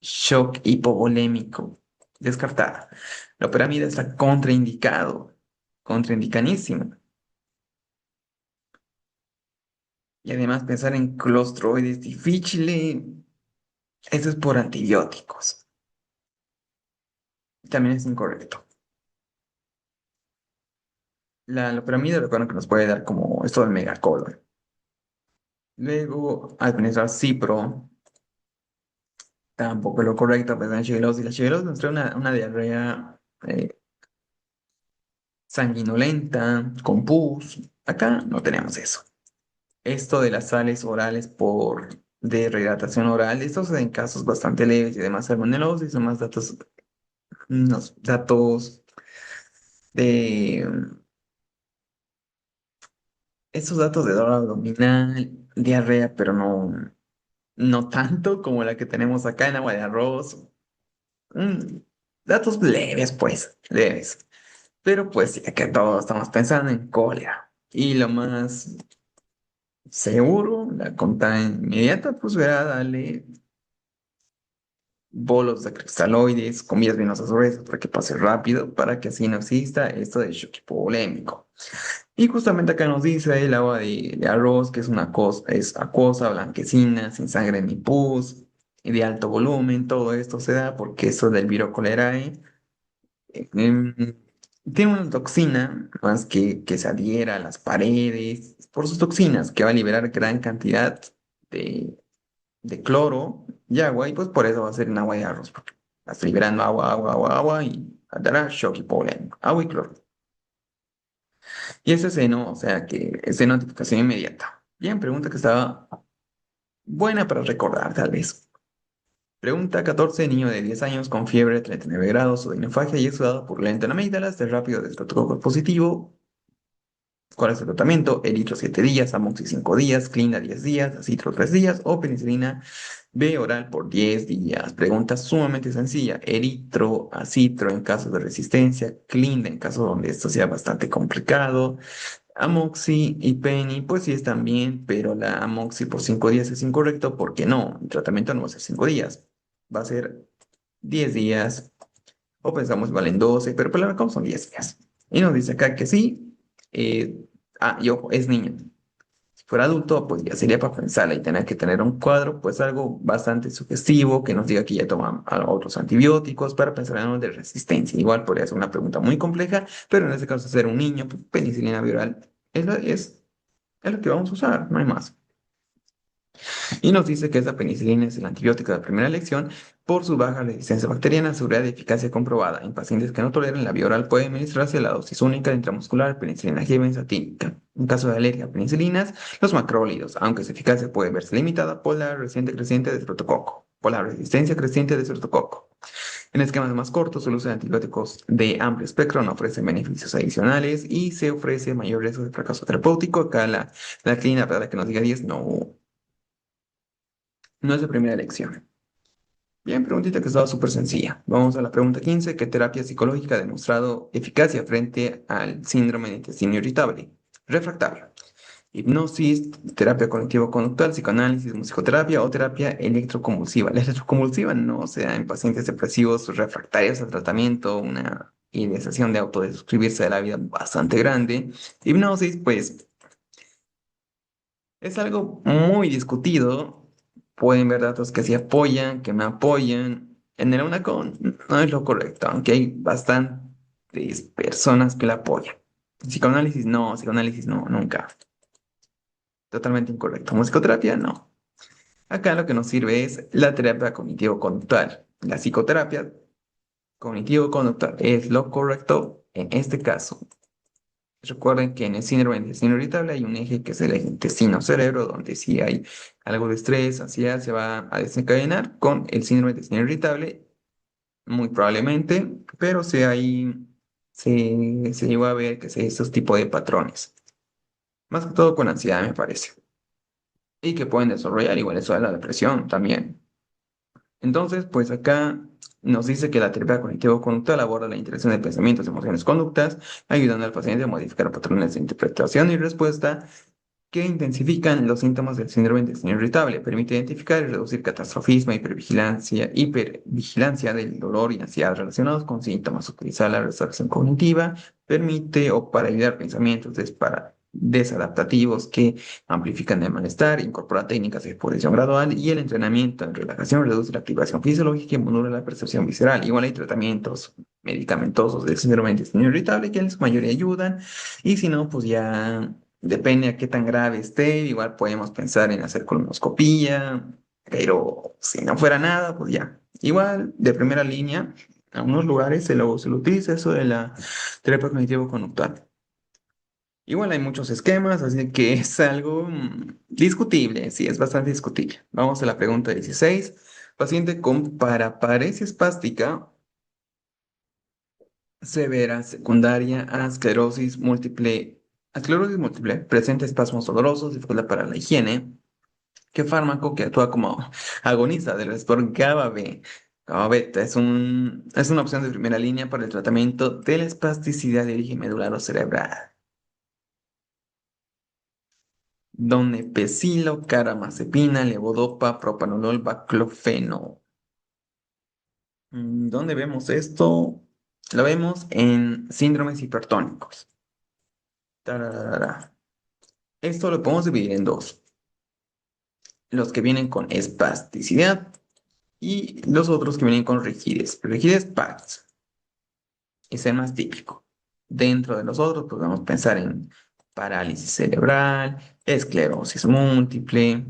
Shock hipovolémico. Descartada. La pirámide está contraindicado. Contraindicadísimo. Y además pensar en clostroides difícil. Eso es por antibióticos. También es incorrecto. La pirámide recuerden que nos puede dar como esto del megacolon. Luego, administrar cipro. Tampoco es lo correcto. Pensar en shigellosis. La shigellosis nos trae una diarrea sanguinolenta, con pus. Acá no tenemos eso. Esto de las sales orales de rehidratación oral, estos en casos bastante leves y además salmonelosis, son más datos, unos datos de estos datos de dolor abdominal, diarrea, pero no tanto como la que tenemos acá en agua de arroz. Mm, datos leves, pues, leves. Pero pues ya que todos estamos pensando en cólera. Y lo más seguro, la conta inmediata, pues verá, dale bolos de cristaloides con vías venosas gruesas para que pase rápido, para que así no exista esto de choque hipovolémico. Y justamente acá nos dice el agua de arroz, que es una cosa, es acuosa, blanquecina, sin sangre ni pus, y de alto volumen. Todo esto se da porque eso del Viro cholerae em, tiene una toxina más que se adhiera a las paredes por sus toxinas, que va a liberar gran cantidad de, de cloro y agua, y pues por eso va a ser en agua de arroz, porque estás liberando agua, agua, agua, agua, y dará shock hipovolémico, agua y cloro. Y ese seno, o sea que es de notificación inmediata. Bien, pregunta que estaba buena para recordar, tal vez. Pregunta 14, niño de 10 años con fiebre, 39 grados, odinofagia y exudado purulento en amígdalas, de rápido desprotococo positivo. ¿Cuál es el tratamiento? Eritro 7 días, amoxi 5 días, clina 10 días, acitro 3 días o penicilina B oral por 10 días. Pregunta sumamente sencilla. Eritro, acitro en caso de resistencia, clina en caso donde esto sea bastante complicado. Amoxi y Penny, pues sí están bien, pero la Amoxi por 5 días es incorrecto porque no, el tratamiento no va a ser 5 días, va a ser 10 días, o pensamos igual en 12, pero por la razón son 10 días. Y nos dice acá que sí, y ojo, es niño. Si fuera adulto, pues ya sería para pensarla y tener que tener un cuadro, pues algo bastante sugestivo que nos diga que ya toma otros antibióticos para pensar en algo de resistencia. Igual podría ser una pregunta muy compleja, pero en este caso, ser un niño, pues, penicilina viral es lo que vamos a usar, no hay más. Y nos dice que esa penicilina es el antibiótico de primera elección por su baja resistencia bacteriana, seguridad y eficacia comprobada. En pacientes que no toleran la vía oral puede administrarse la dosis única de intramuscular penicilina G benzatínica. En caso de alergia a penicilinas, los macrólidos, aunque su eficacia puede verse limitada por la resistencia creciente de estreptococo. Por la resistencia creciente de estreptococo. En esquemas más cortos, el uso de antibióticos de amplio espectro no ofrece beneficios adicionales y se ofrece mayor riesgo de fracaso terapéutico. Acá la clínica, para que nos diga 10, no, no es de primera elección. Bien, preguntita que estaba súper sencilla. Vamos a la pregunta 15. ¿Qué terapia psicológica ha demostrado eficacia frente al síndrome de intestino irritable? Refractario. Hipnosis, terapia cognitivo-conductual, psicoanálisis, musicoterapia o terapia electroconvulsiva. La electroconvulsiva no se da en pacientes depresivos refractarios al tratamiento, una ideación de autodesuscribirse de la vida bastante grande. Hipnosis, pues, es algo muy discutido. Pueden ver datos que sí apoyan, que no apoyan. En el UNACON no es lo correcto, aunque hay bastantes personas que la apoyan. Psicoanálisis no, nunca. Totalmente incorrecto. Musicoterapia, no. Acá lo que nos sirve es la terapia cognitivo-conductual. La psicoterapia cognitivo-conductual es lo correcto en este caso. Recuerden que en el síndrome de intestino irritable hay un eje que es el eje intestino-cerebro, donde si hay algo de estrés, ansiedad, se va a desencadenar con el síndrome de intestino irritable, muy probablemente, pero si hay, se llegó a ver que se estos tipos de patrones, más que todo con ansiedad, me parece, y que pueden desarrollar igual eso de la depresión también. Entonces, pues acá nos dice que la terapia cognitivo-conductual aborda la interacción de pensamientos, emociones, conductas, ayudando al paciente a modificar patrones de interpretación y respuesta que intensifican los síntomas del síndrome de intestino irritable. Permite identificar y reducir catastrofismo, hipervigilancia del dolor y ansiedad relacionados con síntomas. Utilizar la restauración cognitiva permite o para ayudar pensamientos desadaptativos que amplifican el malestar, incorpora técnicas de exposición gradual y el entrenamiento en relajación reduce la activación fisiológica y modula la percepción visceral. Igual hay tratamientos medicamentosos del síndrome de intestino irritable que en su mayoría ayudan y si no, pues ya depende a qué tan grave esté, igual podemos pensar en hacer colonoscopía, pero si no fuera nada, pues ya. Igual, de primera línea, a unos lugares se lo utiliza eso de la terapia cognitivo-conductual. Igual hay muchos esquemas, así que es algo discutible, sí, es bastante discutible. Vamos a la pregunta 16. Paciente con paraparesia espástica severa, secundaria a esclerosis múltiple, presenta espasmos dolorosos, dificultad para la higiene. ¿Qué fármaco que actúa como agonista del receptor GABA-B? GABA-beta es una opción de primera línea para el tratamiento de la espasticidad de origen medular o cerebral. Donepezilo, caramazepina, levodopa, propanolol, baclofeno. ¿Dónde vemos esto? Lo vemos en síndromes hipertónicos. Tararara. Esto lo podemos dividir en dos. Los que vienen con espasticidad y los otros que vienen con rigidez. Rigidez PAX es el más típico. Dentro de los otros podemos pensar en parálisis cerebral, esclerosis múltiple.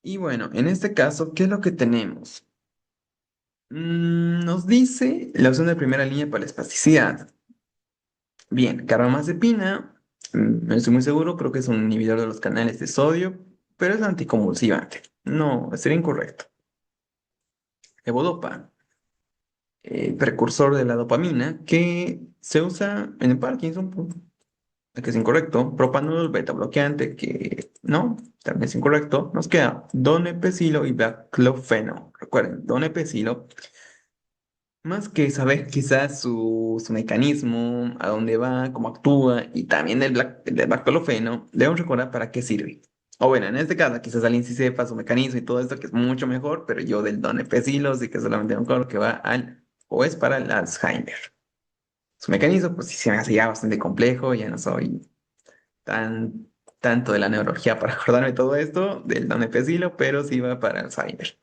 Y bueno, en este caso, ¿qué es lo que tenemos? Nos dice la opción de primera línea para la espasticidad. Bien, carbamazepina, no estoy muy seguro, creo que es un inhibidor de los canales de sodio, pero es anticonvulsivante. No, sería incorrecto. Levodopa, precursor de la dopamina, que se usa en el Parkinson, que es incorrecto. Propanolol beta bloqueante, que no, también es incorrecto. Nos queda donepezilo y baclofeno. Recuerden, donepezilo. Más que saber quizás su mecanismo, a dónde va, cómo actúa y también del baclofeno, debemos recordar para qué sirve. O bueno, en este caso quizás alguien sí sepa su mecanismo y todo esto que es mucho mejor, pero yo del donepezilo sí que solamente me acuerdo que va al o es para el Alzheimer. Su mecanismo pues sí se me hace ya bastante complejo, ya no soy tan tanto de la neurología para acordarme todo esto del donepezilo, pero sí va para Alzheimer.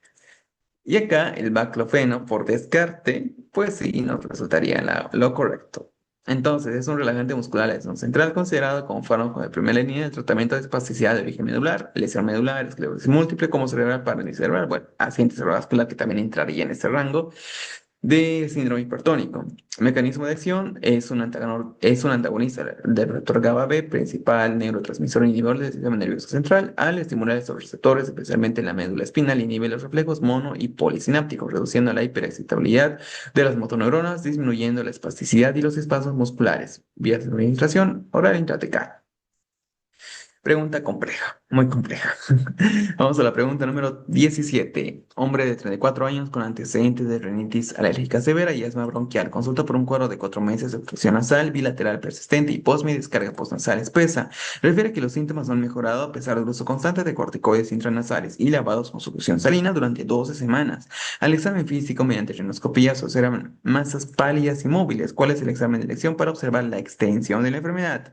Y acá el baclofeno, por descarte, pues sí, nos resultaría lo correcto. Entonces, es un relajante muscular de acción central considerado como fármaco de primera línea del tratamiento de espasticidad de origen medular, lesión medular, esclerosis múltiple, como cerebral, parálisis cerebral, bueno, accidente cerebrovascular que también entraría en este rango, de síndrome hipertónico. El mecanismo de acción es un antagonista del receptor GABA B, principal neurotransmisor inhibidor del sistema nervioso central. Al estimular estos receptores, especialmente en la médula espinal, inhibe los reflejos mono y polisinápticos, reduciendo la hiperexcitabilidad de las motoneuronas, disminuyendo la espasticidad y los espasmos musculares. Vías de administración oral intratecal. Pregunta compleja, muy compleja. Vamos a la pregunta número 17. Hombre de 34 años con antecedentes de rinitis alérgica severa y asma bronquial. Consulta por un cuadro de 4 meses de obstrucción nasal bilateral persistente y posmi descarga postnasal espesa. Refiere que los síntomas no han mejorado a pesar del uso constante de corticoides intranasales y lavados con solución salina durante 12 semanas. Al examen físico mediante rinoscopía se observan masas pálidas y móviles. ¿Cuál es el examen de elección para observar la extensión de la enfermedad?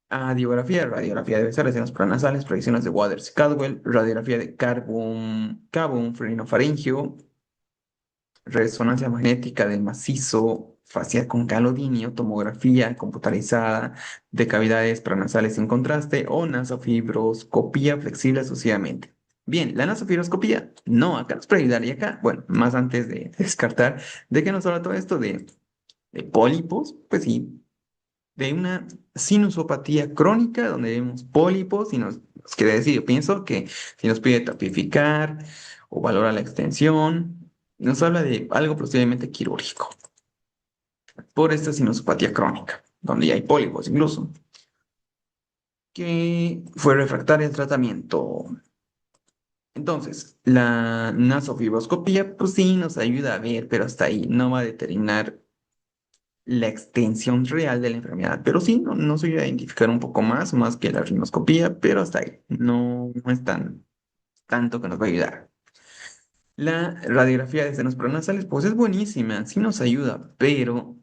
Radiografía de senos pranasales, proyecciones de Waters y Caldwell, radiografía de cabum ferinofaringeo, resonancia magnética del macizo facial con calodinio, tomografía computarizada de cavidades pranasales sin contraste o nasofibroscopía flexible sucesivamente. Bien, la nasofibroscopía, no, acá nos puede y acá, bueno, más antes de descartar de que nos habla todo esto de pólipos, pues sí, de una sinusopatía crónica donde vemos pólipos y nos quiere decir, yo pienso que si nos pide tapificar o valora la extensión, nos habla de algo posiblemente quirúrgico por esta sinusopatía crónica, donde ya hay pólipos incluso, que fue refractaria al tratamiento. Entonces, la nasofibroscopía, pues sí, nos ayuda a ver, pero hasta ahí no va a determinar la extensión real de la enfermedad. Pero sí, no se ayuda a identificar un poco más que la rinoscopía, pero hasta ahí. No es tanto que nos va a ayudar. La radiografía de senos pronasales, pues es buenísima, sí nos ayuda, pero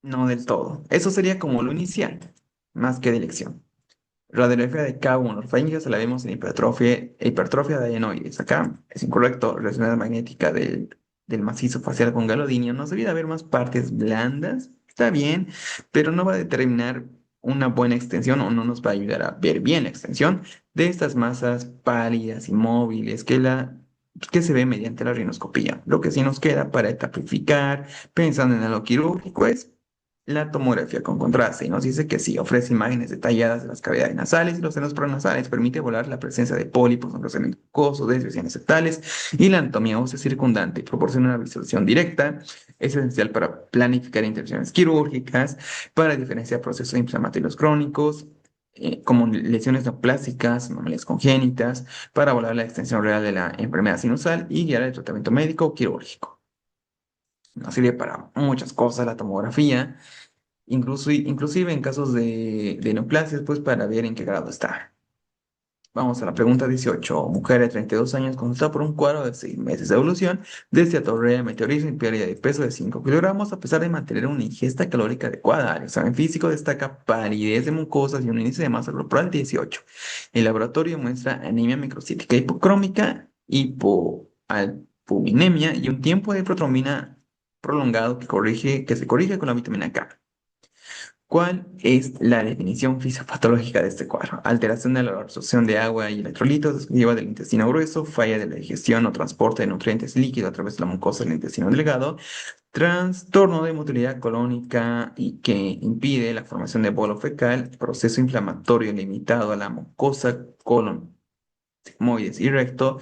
no del todo. Eso sería como lo inicial, más que de elección. Radiografía de cabo morfaringe se la vemos en hipertrofia de adenoides. Acá es incorrecto. Resonancia magnética del macizo facial con galodinio. Nos debería haber más partes blandas. Está bien, pero no va a determinar una buena extensión o no nos va a ayudar a ver bien la extensión de estas masas pálidas y móviles que se ve mediante la rinoscopía. Lo que sí nos queda para etapificar, pensando en lo quirúrgico, es la tomografía con contraste y nos dice que sí, ofrece imágenes detalladas de las cavidades nasales y los senos pronasales, permite evaluar la presencia de pólipos, engrosamiento mucoso, desviaciones septales y la anatomía ósea circundante. Proporciona una visualización directa, es esencial para planificar intervenciones quirúrgicas, para diferenciar procesos inflamatorios crónicos, como lesiones neoplásicas, anomalias congénitas, para evaluar la extensión real de la enfermedad sinusal y guiar el tratamiento médico o quirúrgico. Nos sirve para muchas cosas la tomografía. Inclusive en casos de neoplasias, pues para ver en qué grado está. Vamos a la pregunta 18. Mujer de 32 años consultada por un cuadro de 6 meses de evolución desde atorrea, meteorismo y pérdida de peso de 5 kilogramos a pesar de mantener una ingesta calórica adecuada. El examen físico destaca palidez de mucosas y un índice de masa corporal 18. El laboratorio muestra anemia microcítica hipocrómica, hipoalbuminemia y un tiempo de protrombina prolongado que se corrige con la vitamina K. ¿Cuál es la definición fisiopatológica de este cuadro? Alteración de la absorción de agua y electrolitos exclusiva del intestino grueso, falla de la digestión o transporte de nutrientes líquidos a través de la mucosa del intestino delgado, trastorno de motilidad colónica y que impide la formación de bolo fecal, proceso inflamatorio limitado a la mucosa colon, sigmoides y recto,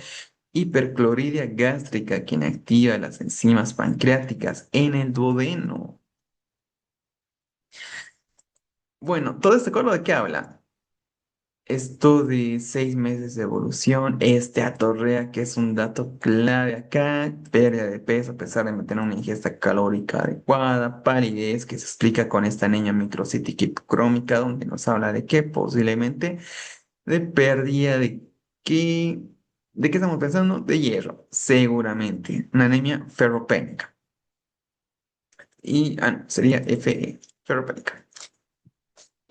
hipercloridia gástrica que inactiva las enzimas pancreáticas en el duodeno. Bueno, ¿todo este cuadro de qué habla? Esto de 6 meses de evolución, este atorrea que es un dato clave acá, pérdida de peso a pesar de mantener una ingesta calórica adecuada, palidez que se explica con esta anemia microcítica hipocrómica, donde nos habla de que posiblemente de pérdida qué, ¿de qué estamos pensando? De hierro, seguramente, una anemia ferropénica. Y, no, sería Fe, ferropénica.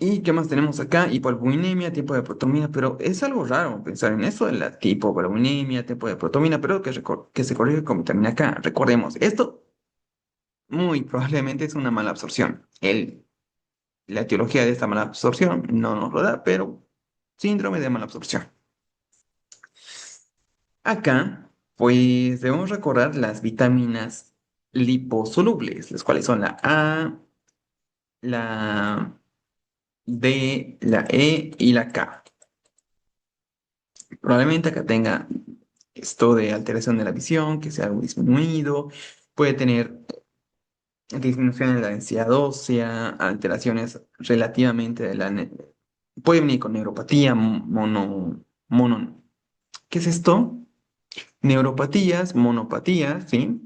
¿Y qué más tenemos acá? Hipoalbuminemia, tipo de protomina, pero es algo raro pensar en eso de la hipoalbuminemia, tipo de protomina, pero que se corrige con vitamina K. Recordemos, esto muy probablemente es una mala absorción. La etiología de esta mala absorción no nos lo da, pero síndrome de mala absorción. Acá, pues debemos recordar las vitaminas liposolubles, las cuales son la A, la D, la E y la K. Probablemente acá tenga esto de alteración de la visión, que sea algo disminuido, puede tener disminución en la densidad ósea, alteraciones relativamente puede venir con neuropatía, ¿qué es esto? Neuropatías, monopatías, ¿sí?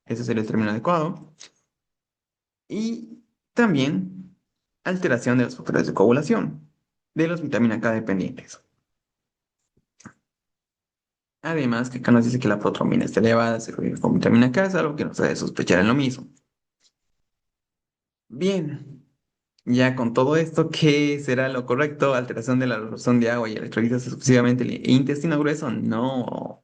Ese sería el término adecuado. Y también alteración de los factores de coagulación, de los vitamina K dependientes. Además, que acá nos dice que la protrombina está elevada, se corrige con vitamina K, es algo que nos hace sospechar en lo mismo. Bien, ya con todo esto, ¿qué será lo correcto? Alteración de la absorción de agua y electrolitos exclusivamente el intestino grueso. No.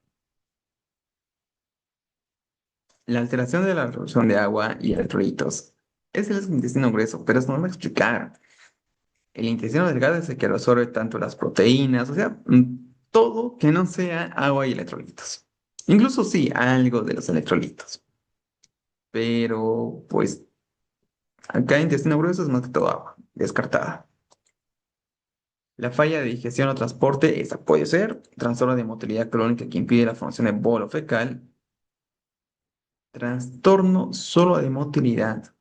La alteración de la absorción de agua y electrolitos es el intestino grueso, pero eso no lo voy a explicar. El intestino delgado es el que absorbe tanto las proteínas, o sea, todo que no sea agua y electrolitos. Incluso sí, algo de los electrolitos. Pero, pues, acá intestino grueso es más que todo agua, descartada. La falla de digestión o transporte, esa puede ser. Trastorno de motilidad crónica que impide la formación de bolo fecal. Trastorno solo de motilidad.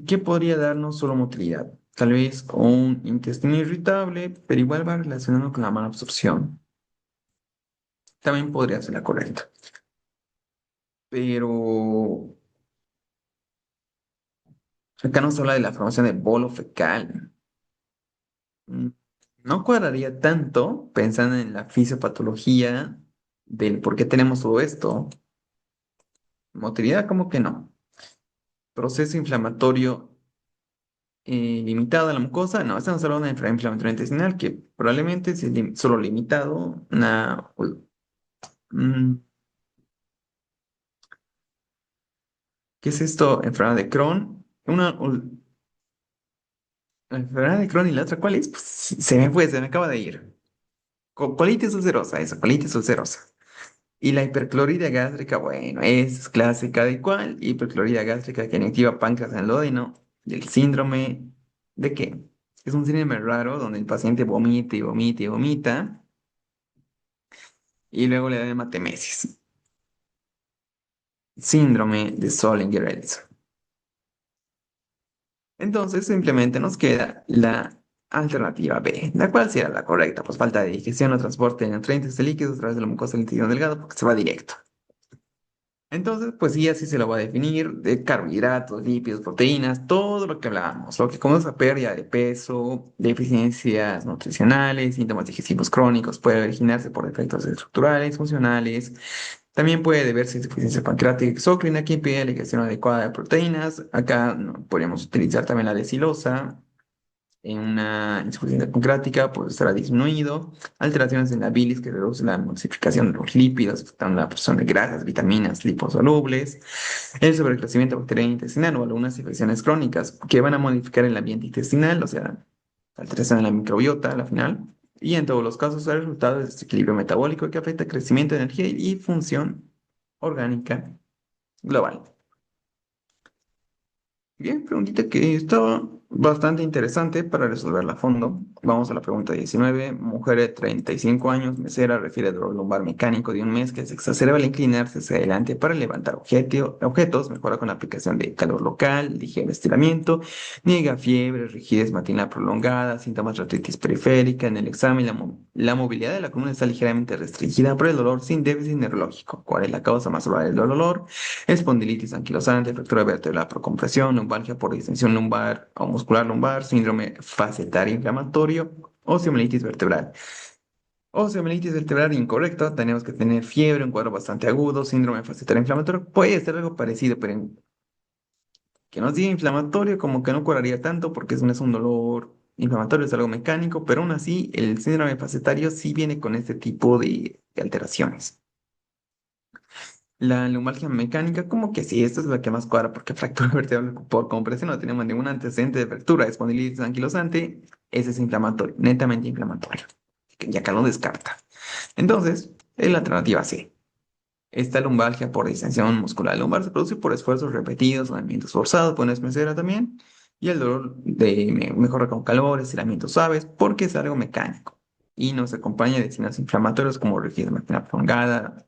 ¿Qué podría darnos solo motilidad? Tal vez un intestino irritable, pero igual va relacionado con la mala absorción. También podría ser la correcta. Pero acá nos habla de la formación de bolo fecal. Mm, No cuadraría tanto pensando en la fisiopatología del por qué tenemos todo esto. Motilidad, como que no. Proceso inflamatorio limitado a la mucosa. No, estamos hablando de una enfermedad inflamatoria intestinal que probablemente es solo limitado. Mm, ¿Qué es esto? Enfermedad de Crohn. La enfermedad de Crohn y la otra, ¿cuál es? Pues, se me acaba de ir. Colitis ulcerosa, eso, colitis ulcerosa. Y la hipercloridia gástrica, bueno, es clásica de cuál? Hipercloridia gástrica que inactiva páncreas en el duodeno, del síndrome ¿de qué? Es un síndrome raro donde el paciente vomita y vomita y vomita y luego le da hematemesis. Síndrome de Solinger-Ellison. Entonces simplemente nos queda la alternativa B, la cual será la correcta, pues falta de digestión o transporte de nutrientes de líquidos a través de la mucosa del intestino delgado porque se va directo. Entonces, pues sí, así se lo va a definir, de carbohidratos, lípidos, proteínas, todo lo que hablábamos, lo que comienza a pérdida de peso, deficiencias nutricionales, síntomas digestivos crónicos, puede originarse por defectos estructurales, funcionales, también puede deberse a insuficiencia pancreática exócrina que impide la digestión adecuada de proteínas. Acá no, podríamos utilizar también la desilosa, en una insuficiencia pancreática, pues estará disminuido. Alteraciones en la bilis que reducen la emulsificación de los lípidos, afectando la absorción de grasas, vitaminas, liposolubles. El sobrecrecimiento bacteriano intestinal o algunas infecciones crónicas que van a modificar el ambiente intestinal, o sea, alteración en la microbiota a la final. Y en todos los casos, el resultado es desequilibrio metabólico que afecta el crecimiento, energía y función orgánica global. Bien, preguntita que estaba bastante interesante para resolverla a fondo. Vamos a la pregunta 19. Mujer de 35 años, mesera, refiere dolor lumbar mecánico de un mes que se exacerba al inclinarse hacia adelante para levantar objetos, mejora con la aplicación de calor local, ligero estiramiento, niega fiebre, rigidez matinal prolongada, síntomas de artritis periférica. En el examen, la movilidad de la columna está ligeramente restringida por el dolor sin déficit neurológico. ¿Cuál es la causa más probable del dolor? Espondilitis anquilosante, fractura vertebral por compresión, lumbalgia por distensión lumbar o muscular lumbar, síndrome facetario inflamatorio, osteomielitis vertebral. Osteomielitis vertebral incorrecto, tenemos que tener fiebre, un cuadro bastante agudo, síndrome facetario inflamatorio, puede ser algo parecido, pero que nos diga inflamatorio como que no curaría tanto porque no es un dolor inflamatorio, es algo mecánico, pero aún así el síndrome facetario sí viene con este tipo de alteraciones. La lumbalgia mecánica, como que sí, esta es la que más cuadra, porque fractura vertebral por compresión no tenemos ningún antecedente de fractura, espondilitis anquilosante, ese es inflamatorio, netamente inflamatorio, que ya acá lo descarta. Entonces, es la alternativa C. Esta lumbalgia por distensión muscular lumbar se produce por esfuerzos repetidos, movimientos forzados, pones mesera también, y el dolor mejora con calor, estiramientos suaves, porque es algo mecánico, y nos acompaña de signos inflamatorios como rigidez matinal prolongada,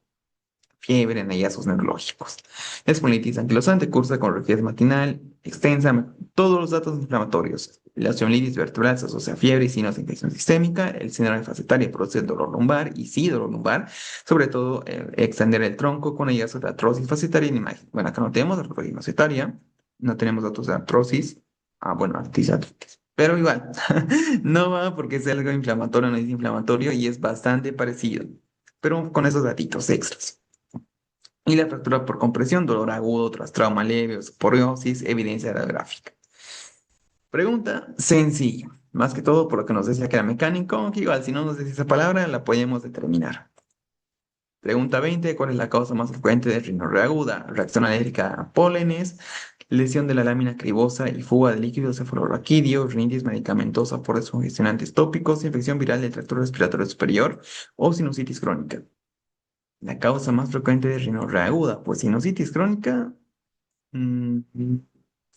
fiebre en hallazgos neurológicos. La espondilitis anquilosante cursa con rigidez matinal extensa, todos los datos inflamatorios. La osteomielitis vertebral se asocia a fiebre y signos de infección sistémica. El síndrome facetario produce dolor lumbar y sí, dolor lumbar, sobre todo extender el tronco con hallazgos de artrosis facetaria en imagen. Bueno, acá no tenemos artrosis facetaria, no tenemos datos de artrosis. Ah, bueno, artritis. Pero igual, no va porque es algo inflamatorio, no es inflamatorio y es bastante parecido, pero con esos datitos extras. Y la fractura por compresión, dolor agudo tras trauma leve, osteoporosis, evidencia radiográfica. Pregunta sencilla, más que todo por lo que nos decía que era mecánico, que igual si no nos decía esa palabra la podemos determinar. Pregunta 20, ¿cuál es la causa más frecuente de rinorrea aguda? Reacción alérgica a pólenes, lesión de la lámina cribosa y fuga de líquido cefalorraquídeo, rinitis medicamentosa por descongestionantes tópicos, infección viral del tracto respiratorio superior o sinusitis crónica. La causa más frecuente de rinorrea aguda, pues sinusitis crónica, mm,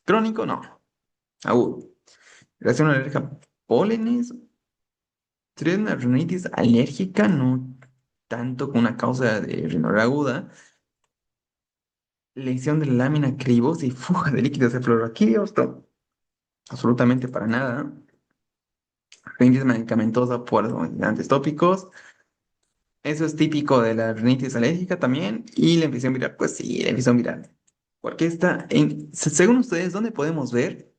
crónico no, agudo. Reacción alérgica a pólenes, sería una rinitis alérgica, no tanto con una causa de rinorrea aguda. Lesión de la lámina cribosa y fuga de líquidos cefalorraquídeos, esto absolutamente para nada. Rinitis medicamentosa por antihistamínicos tópicos. Eso es típico de la rinitis alérgica también. Y la infección viral, pues sí, la infección viral. Porque según ustedes, ¿dónde podemos ver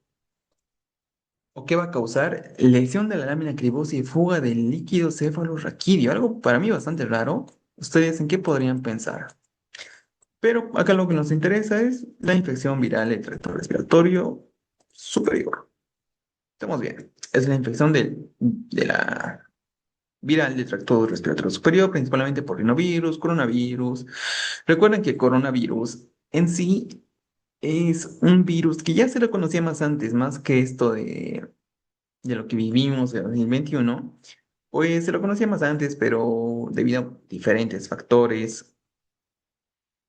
o qué va a causar lesión de la lámina cribosa y fuga del líquido cefalorraquídeo? Algo para mí bastante raro. ¿Ustedes en qué podrían pensar? Pero acá lo que nos interesa es la infección viral del tracto respiratorio superior. Estamos bien. Es la infección de la viral del tracto respiratorio superior, principalmente por rinovirus, coronavirus. Recuerden que coronavirus en sí es un virus que ya se lo conocía más antes, más que esto de lo que vivimos en 2021, pues se lo conocía más antes, pero debido a diferentes factores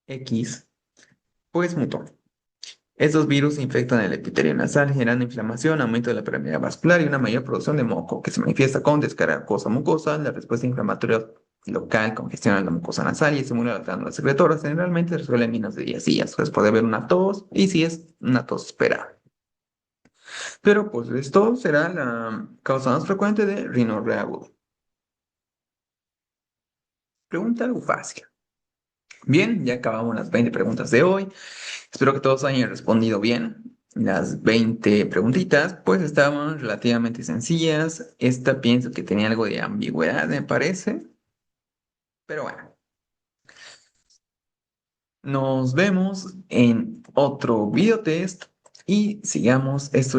X, pues mutó. Estos virus infectan el epitelio nasal, generando inflamación, aumento de la permeabilidad vascular y una mayor producción de moco, que se manifiesta con descarga acuosa mucosa. La respuesta inflamatoria local congestiona la mucosa nasal y estimula las glándulas secretoras. Generalmente se resuelve en menos de 10 días. Después puede haber una tos y si es una tos esperada. Pero pues esto será la causa más frecuente de rinorrea aguda. Pregunta algo fácil. Bien, ya acabamos las 20 preguntas de hoy. Espero que todos hayan respondido bien. Las 20 preguntitas, pues estaban relativamente sencillas. Esta pienso que tenía algo de ambigüedad, me parece. Pero bueno, nos vemos en otro video test y sigamos estudiando.